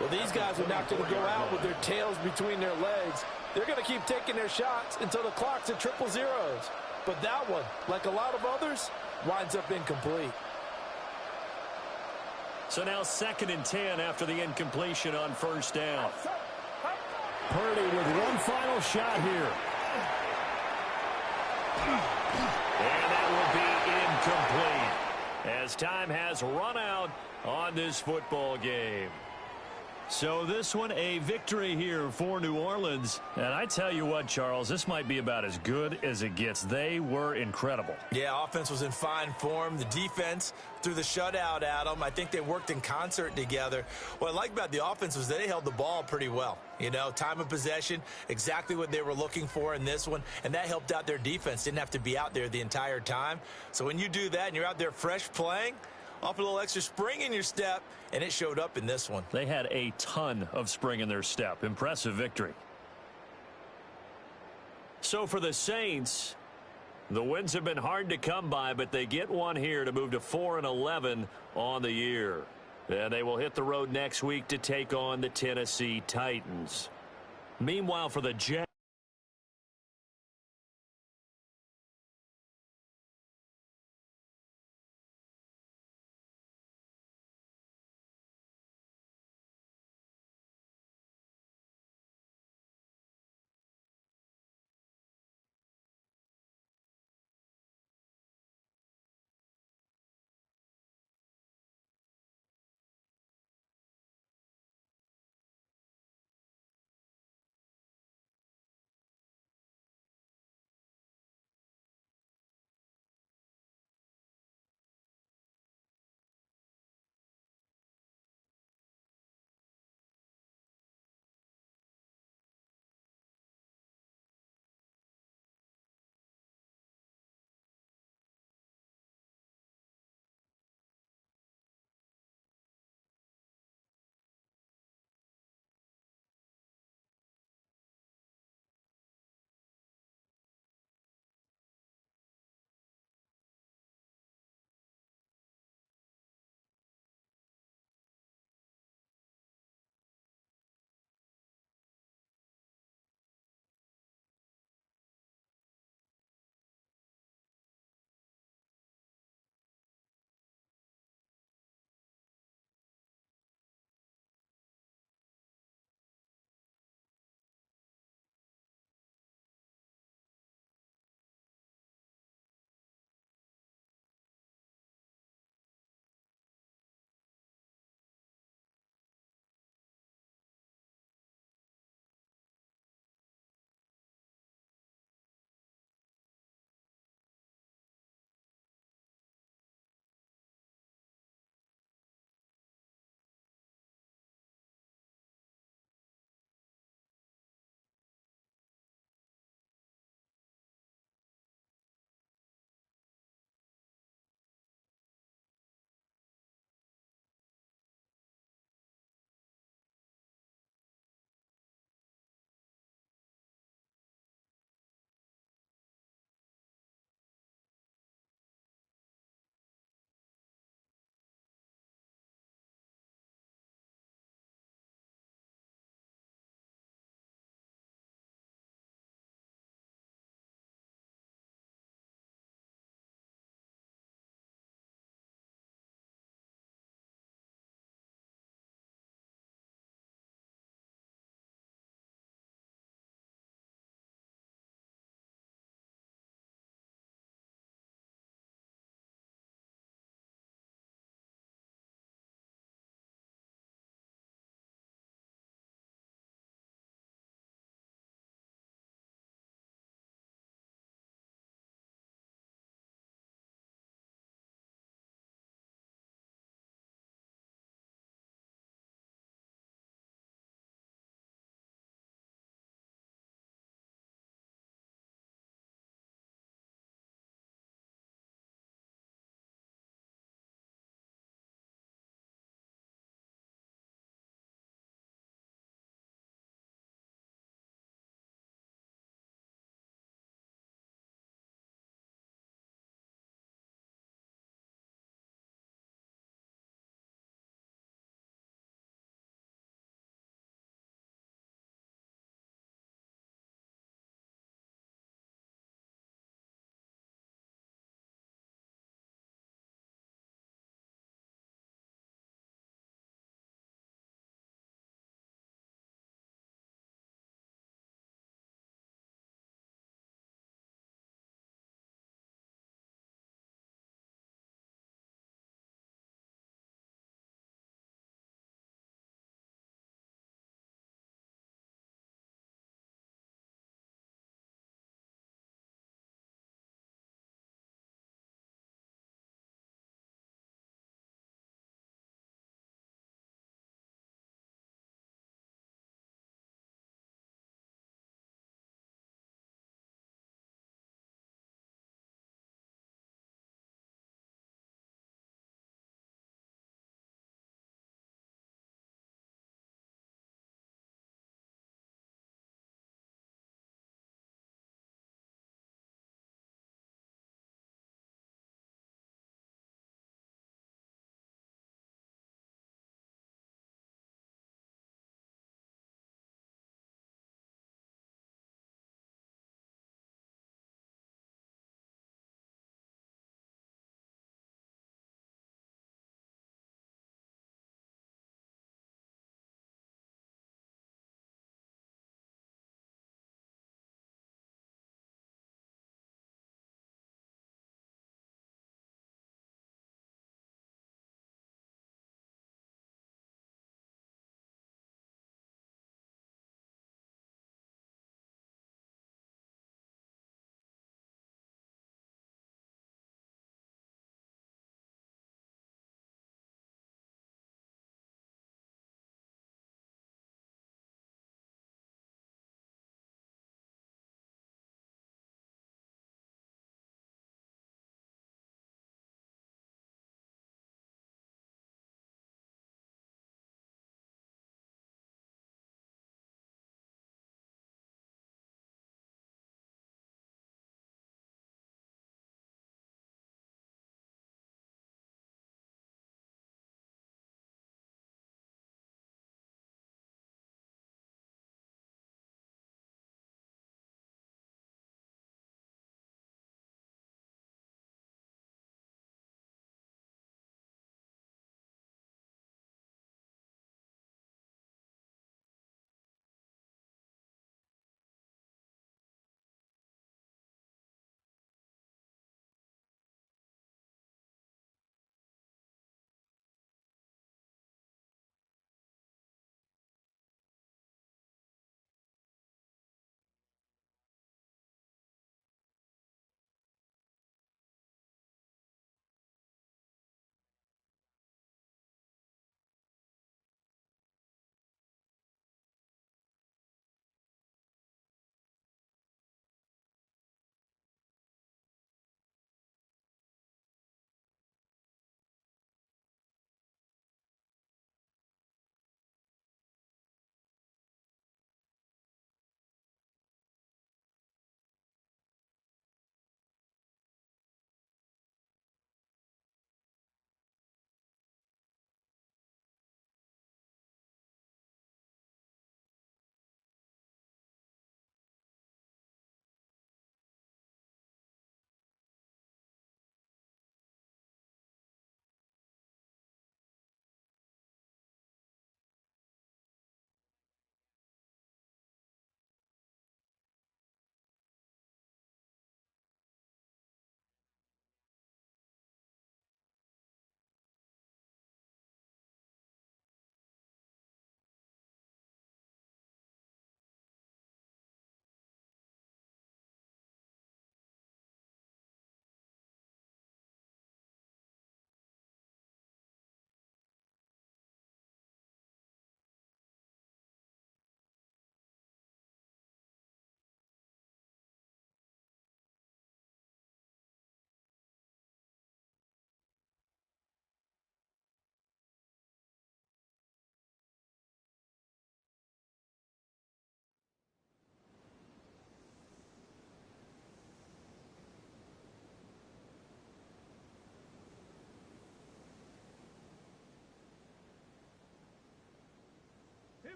Well, these guys are not going to go out with their tails between their legs. They're going to keep taking their shots until the clock's at triple zeros. But that one, like a lot of others, winds up incomplete. So now 2nd and 10 after the incompletion on first down. Purdy with one final shot here. And that will be incomplete as time has run out on this football game. So this one, a victory here for New Orleans. And I tell you what, Charles, this might be about as good as it gets. They were incredible. Yeah, offense was in fine form. The defense threw the shutout at them. I think they worked in concert together. What I like about the offense was they held the ball pretty well. You know, time of possession, exactly what they were looking for in this one. And that helped out their defense. Didn't have to be out there the entire time. So when you do that and you're out there fresh playing, off a little extra spring in your step, and it showed up in this one. They had a ton of spring in their step. Impressive victory. So for the Saints, the wins have been hard to come by, but they get one here to move to 4-11 on the year. And they will hit the road next week to take on the Tennessee Titans. Meanwhile, for the Jets,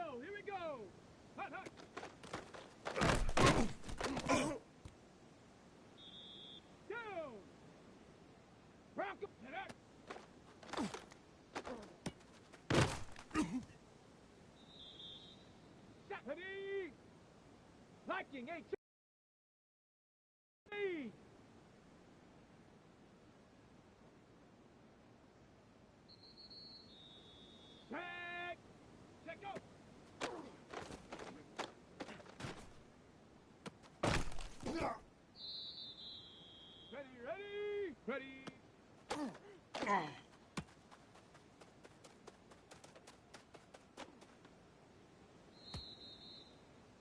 go. Here we go. Hut, hut. Down. Rock up. Hit up. Stephanie. Liking 8. Set, go. Ready.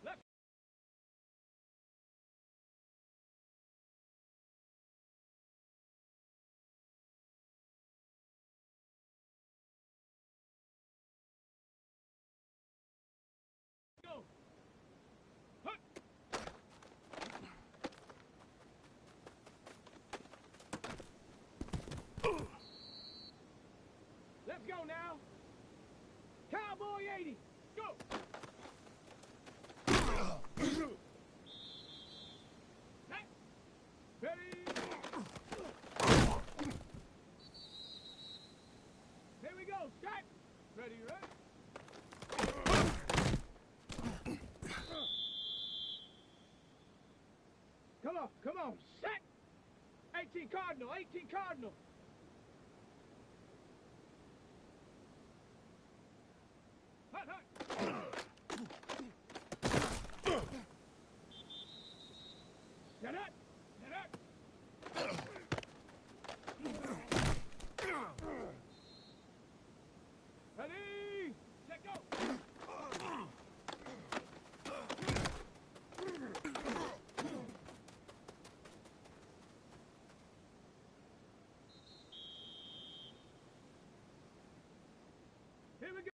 Left. Go. Hut. Let's go now. Cowboy 80. Go. Ready. Here we go. Start. Ready. Come on. Set. 18 Cardinal. Hut. Set up. Ready. Set, go. Here we go.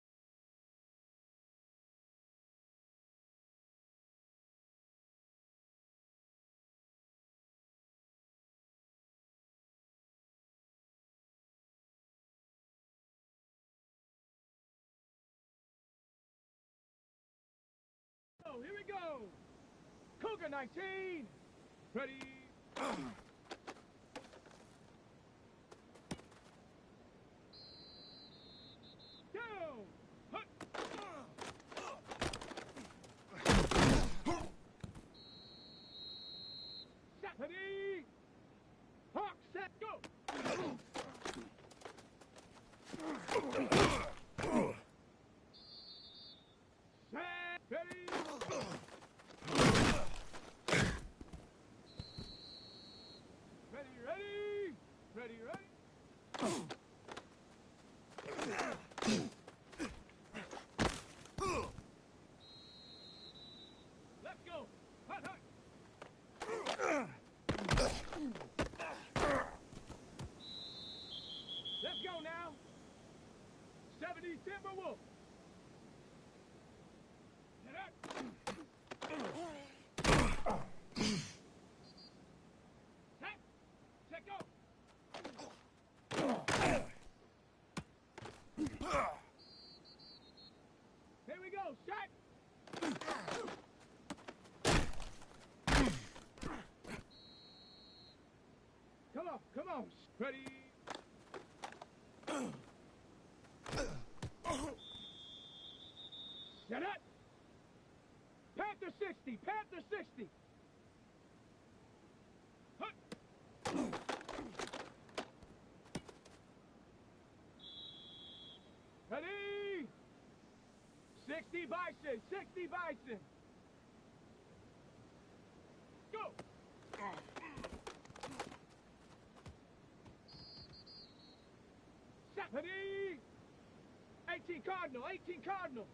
Oh, here we go. Cougar 19. Ready. Down. Hut. Stephanie. Hawk, set, go. Set, ready. Ready. Let's go. Hut. Let's go now. 70 Timberwolf. Get up. Set, go. Here we go. Shot. Come on. Ready. Set up. Panther 60. Hut. Ready. 60 Bison. Go. Ready. 18 Cardinal.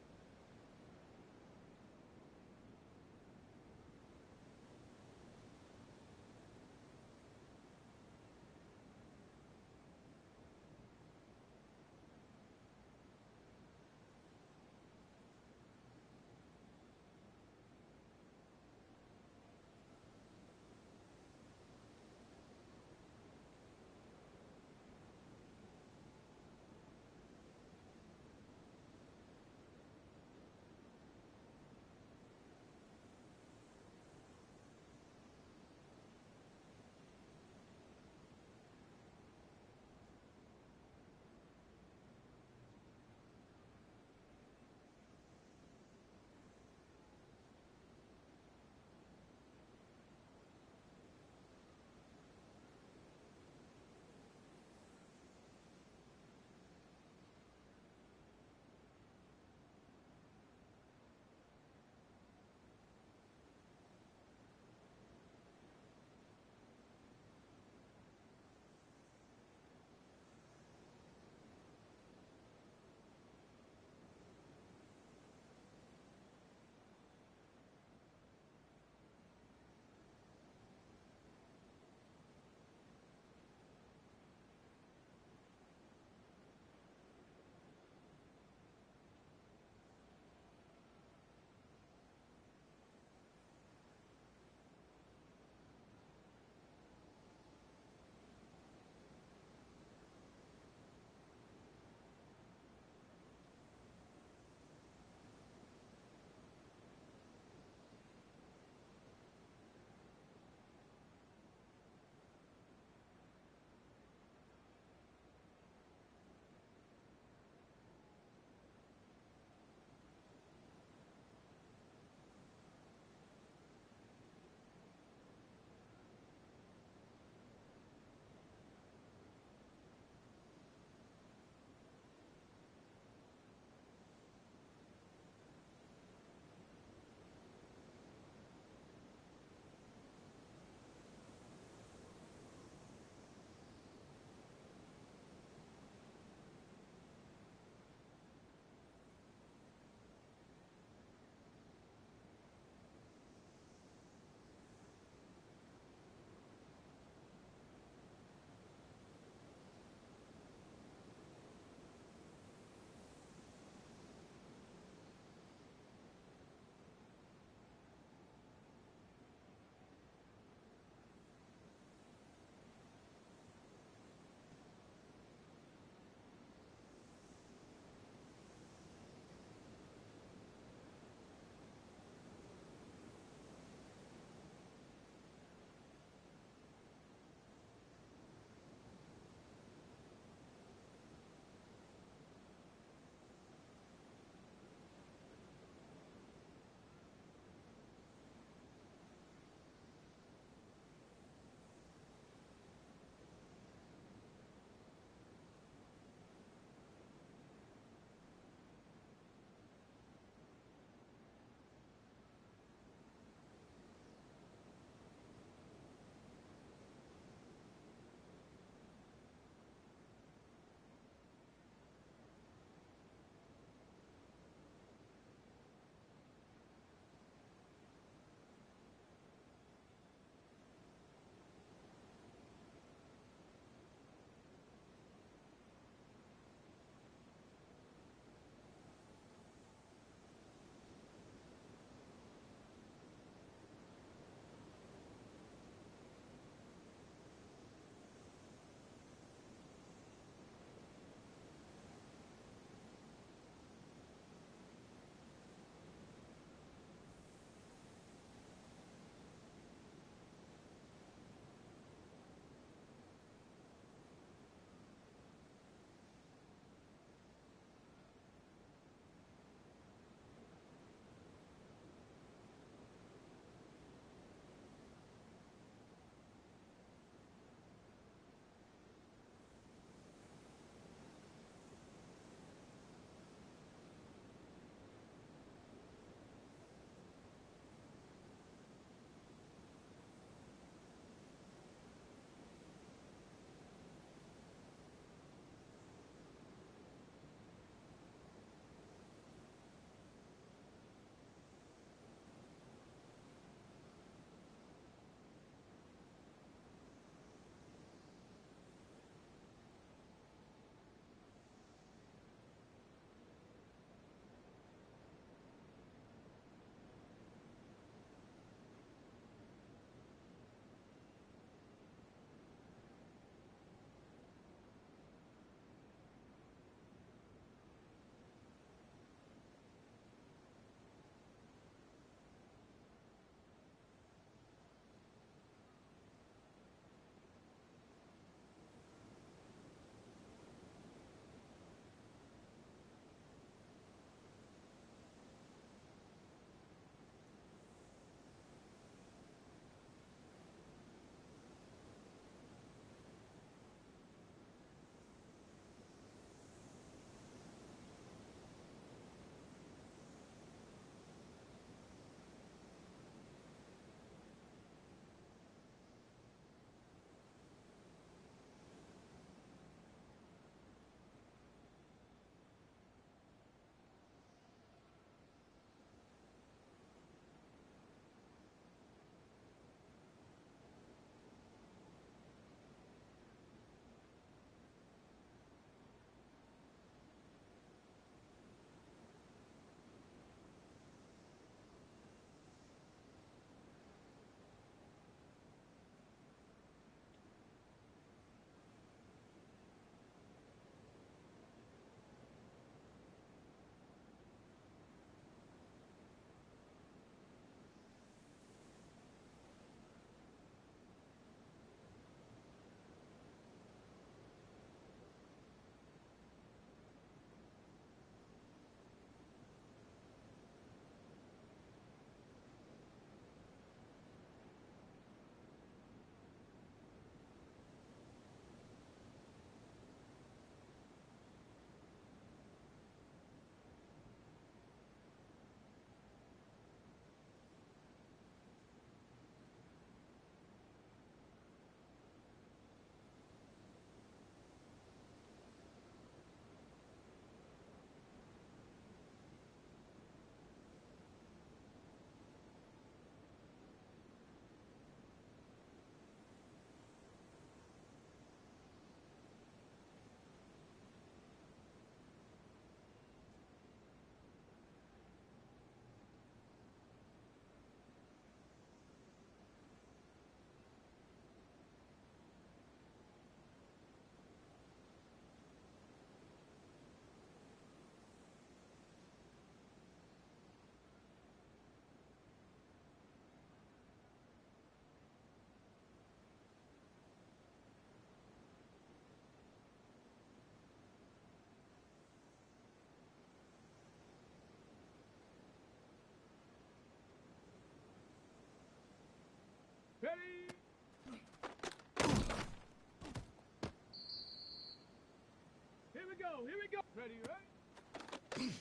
go. Here we go. Ready, ready?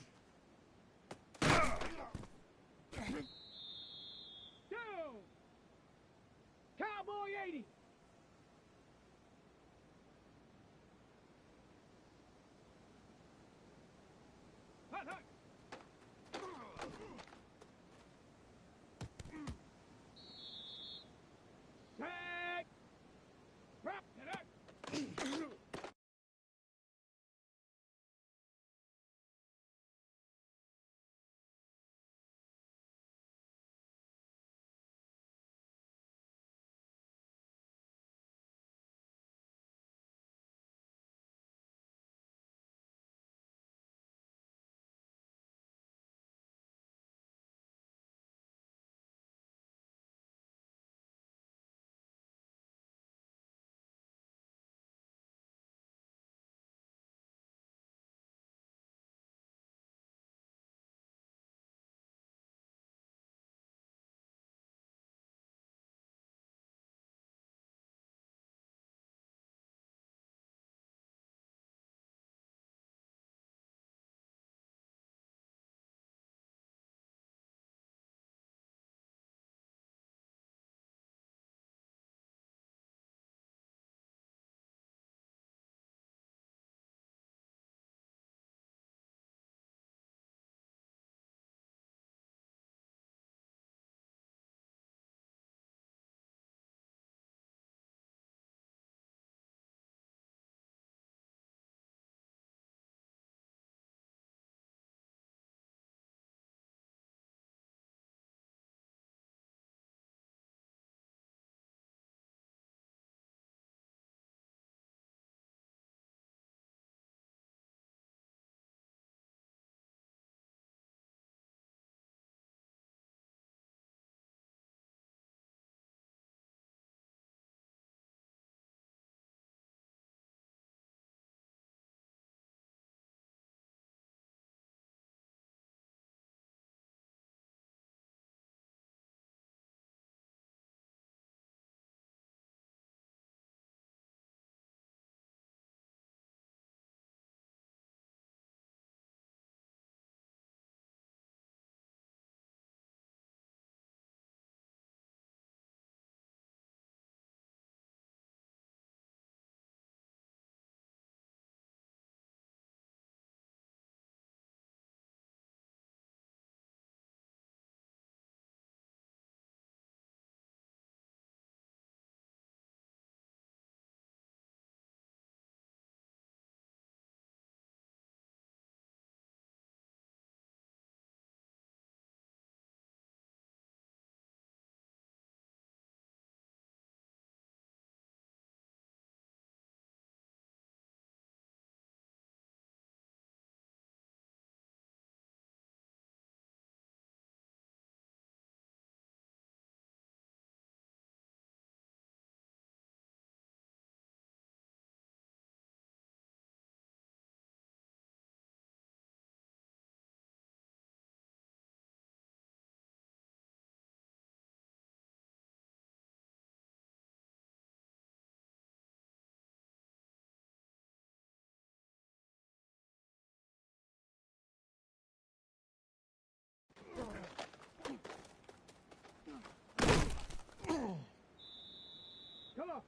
Down. Cowboy 80. Hut, hut. Tag. Prop it up.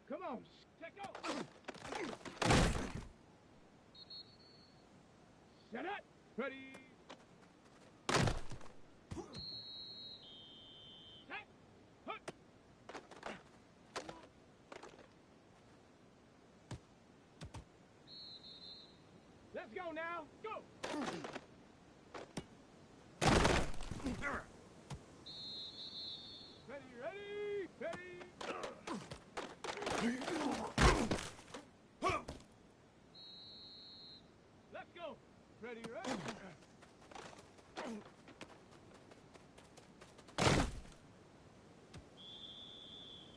Come on. Check out. Set up. Ready. Set. Hut. Let's go now. Go. Ready. Let's go. Ready.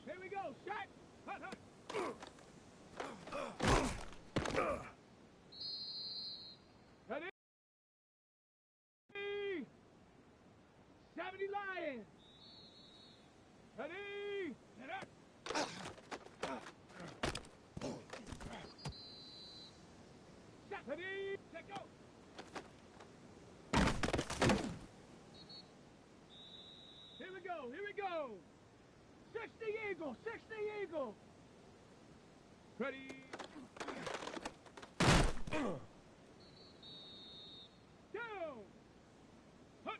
Here we go. Shot. Hut. Ready. 70 Lions. Ready. Set up. Set. Ready, set, go. Here we go, here we go. 60 Eagle, 60 Eagle. Ready. Down. Hut.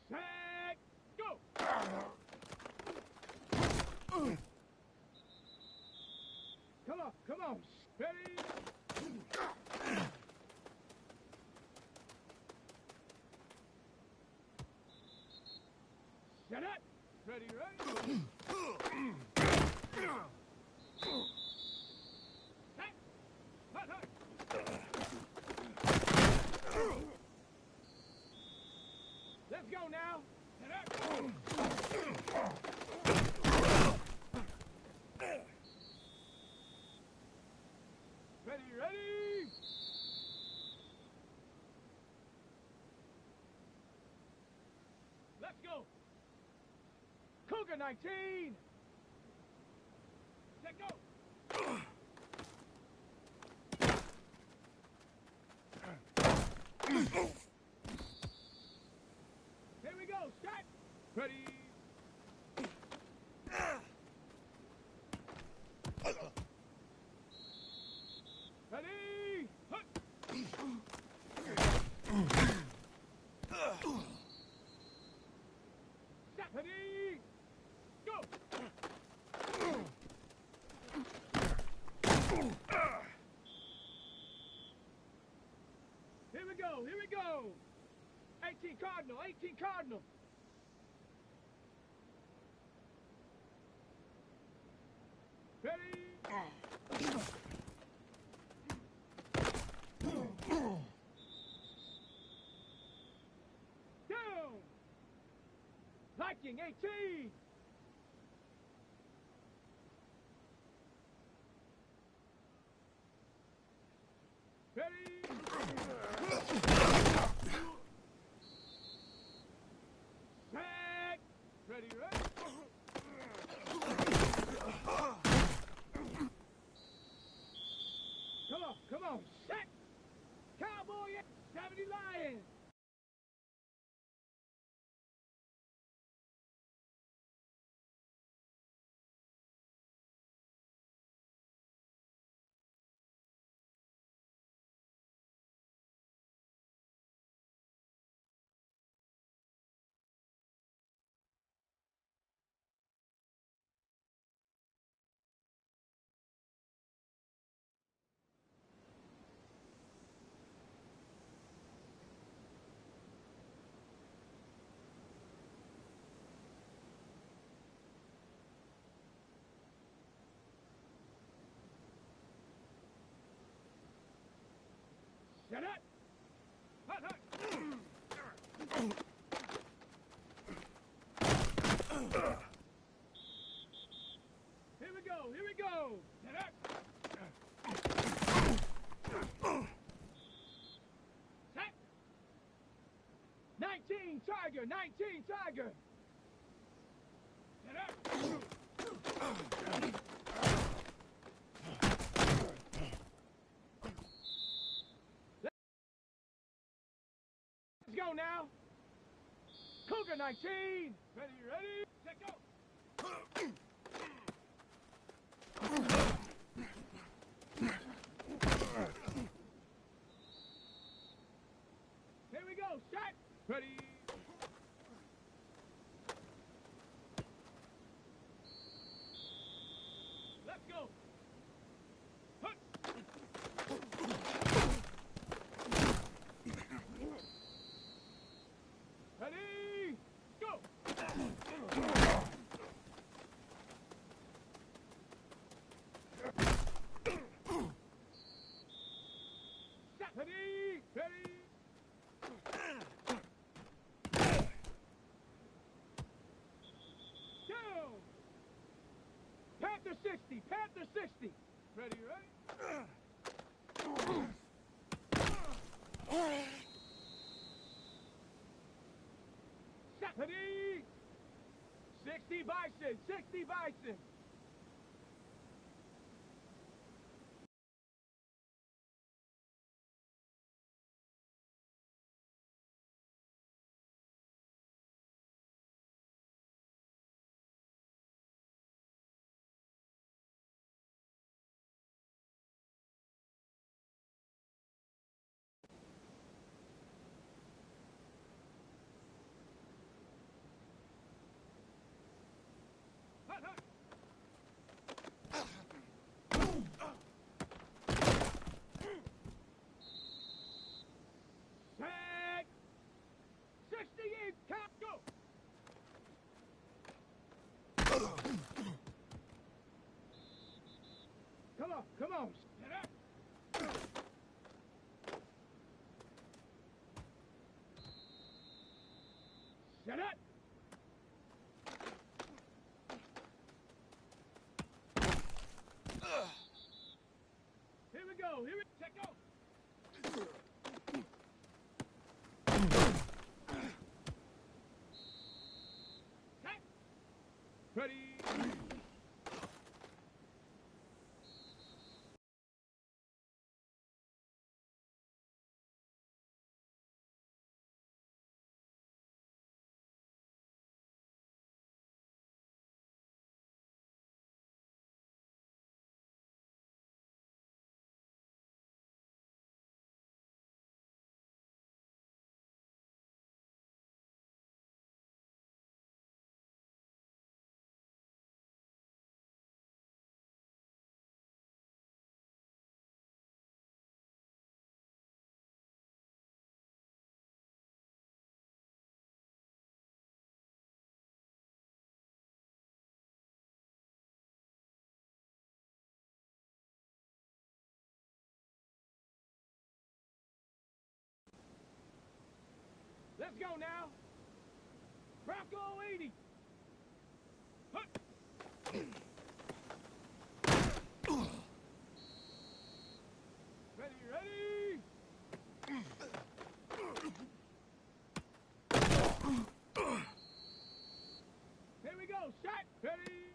Set, go! Come on, ready? Set it! Ready, ready? Set! Hut, hut! Let's go now! Set up! Ready, ready! Let's go! Cougar 19! Set, go! Here we go, set! Ready! Ready! Hut! Set! Ready! Go! Here we go, here we go! 18 Cardinal, 18 Cardinal! Ready? Down! Liking 18! Ready? Set! Ready, ready? Come on, set! Cowboy 70 Lions! Set it! Hut, hut! Here we go, here we go! Set it! Tiger, 19 Tiger. Get up. Let's go now. Cougar 19. Ready, set go. Here we go, shot. Ready. Let's go. Hut. Ready, go. Shot. Ready, ready. Down. Panther 60, Panther 60. Ready, ready. Shot. Ready. 60 Bison, 60 Bison. Hut, hut. Set. 68, count, go. Come on, come on. Get up. Set up. Here we go. Here we check go. Okay. Ready. Let's go now. Bronco 80. Hut. Ready, ready. Here we go. Shot. Ready.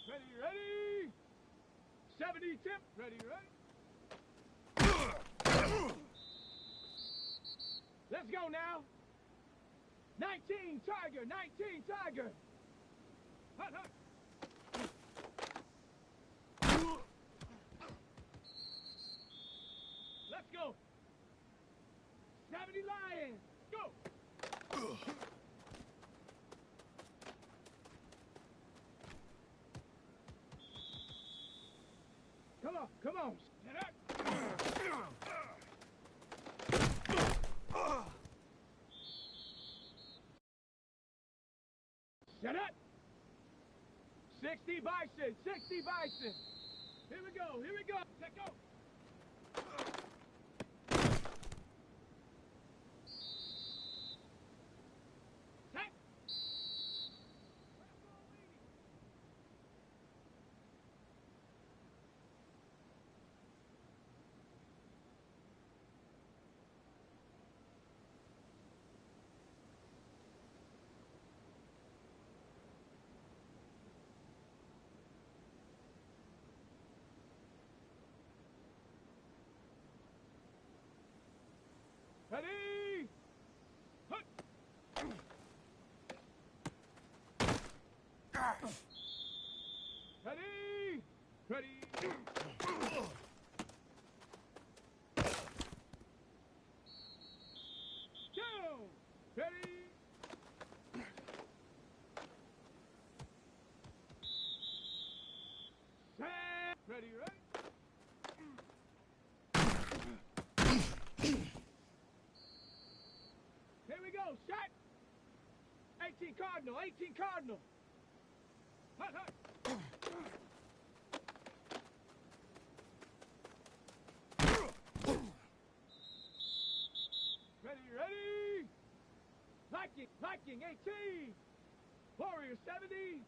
Ready, ready. 70 tip. Ready, ready. Let's go now. 19 Tiger, 19 Tiger. Hut, hut. Let's go. 70 Lions. Go. Come on, come on. Get up. Shut up! 60 Bison, 60 Bison. Here we go, here we go. Let go. Set. Ready? Hut. Ready? Ready? Go! Ready? Set! Ready, right? Here we go, set! 18 Cardinal, 18 Cardinal! Hut, hut! Ready, ready! Viking 18! Warrior 70!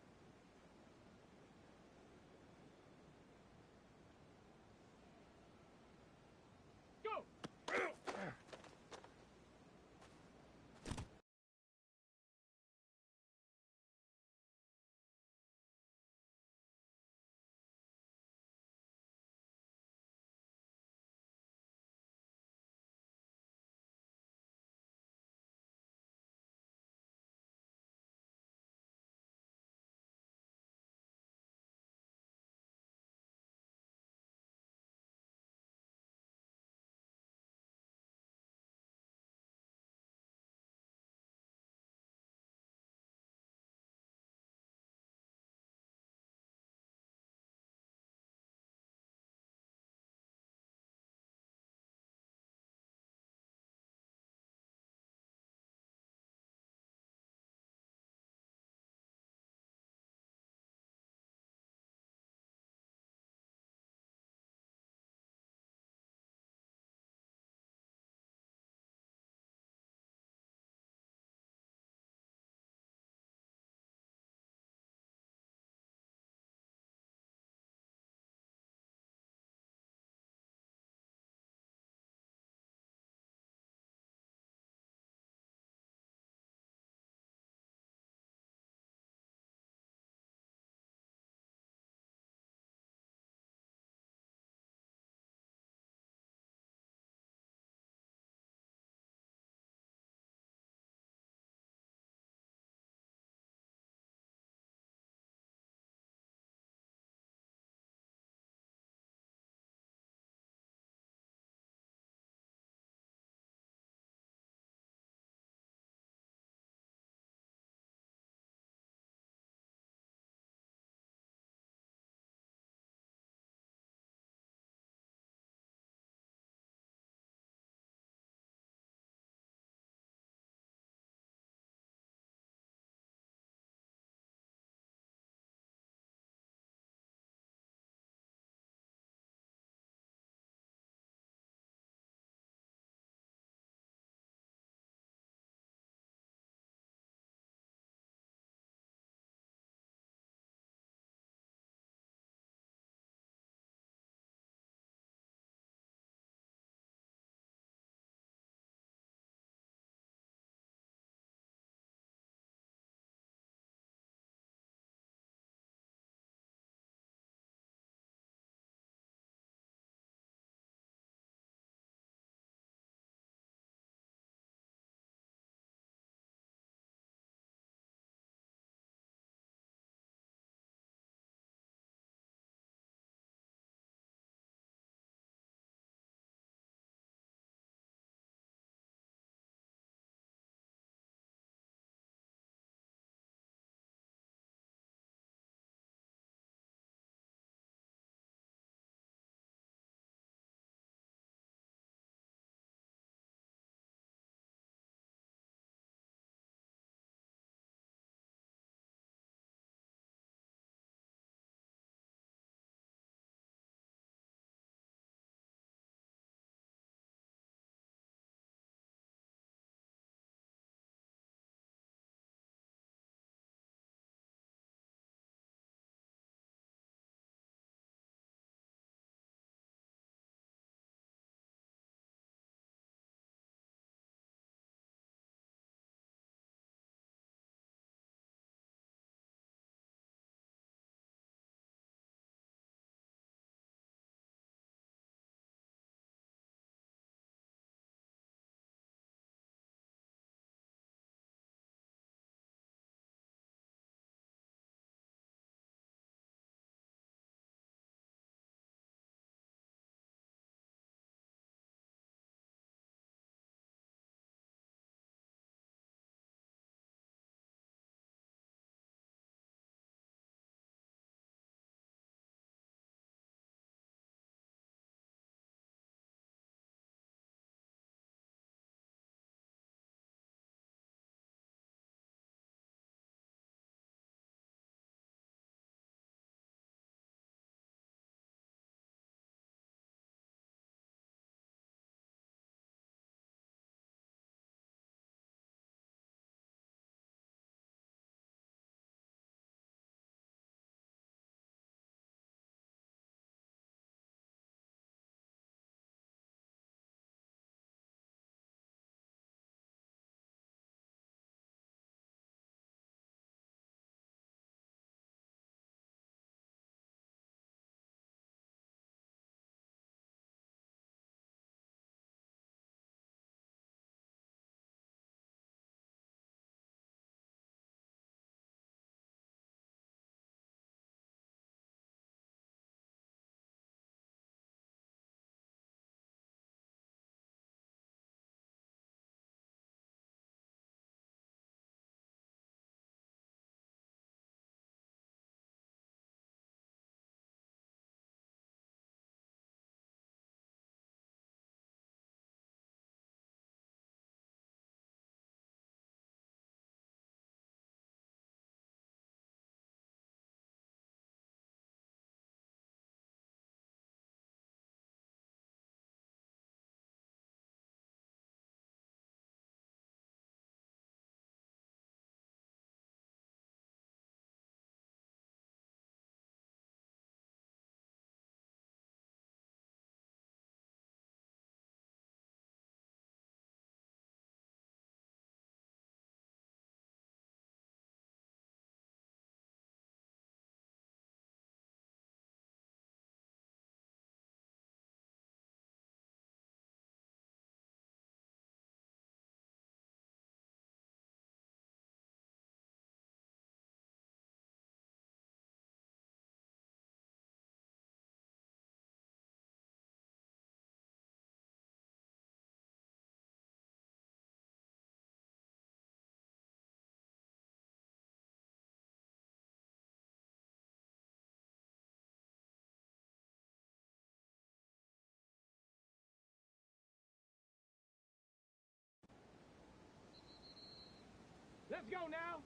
go now.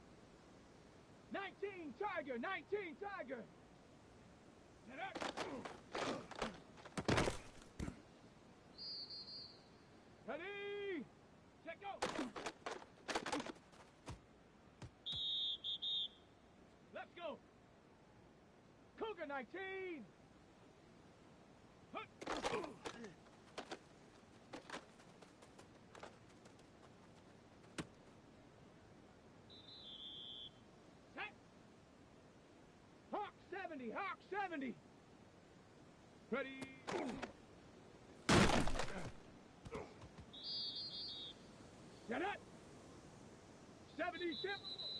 19 Tiger, 19 Tiger. Set up. Ready, set go. Let's go. Cougar 19. Set. Hawk 70, Hawk 70. Ready. Set up. 70 tip.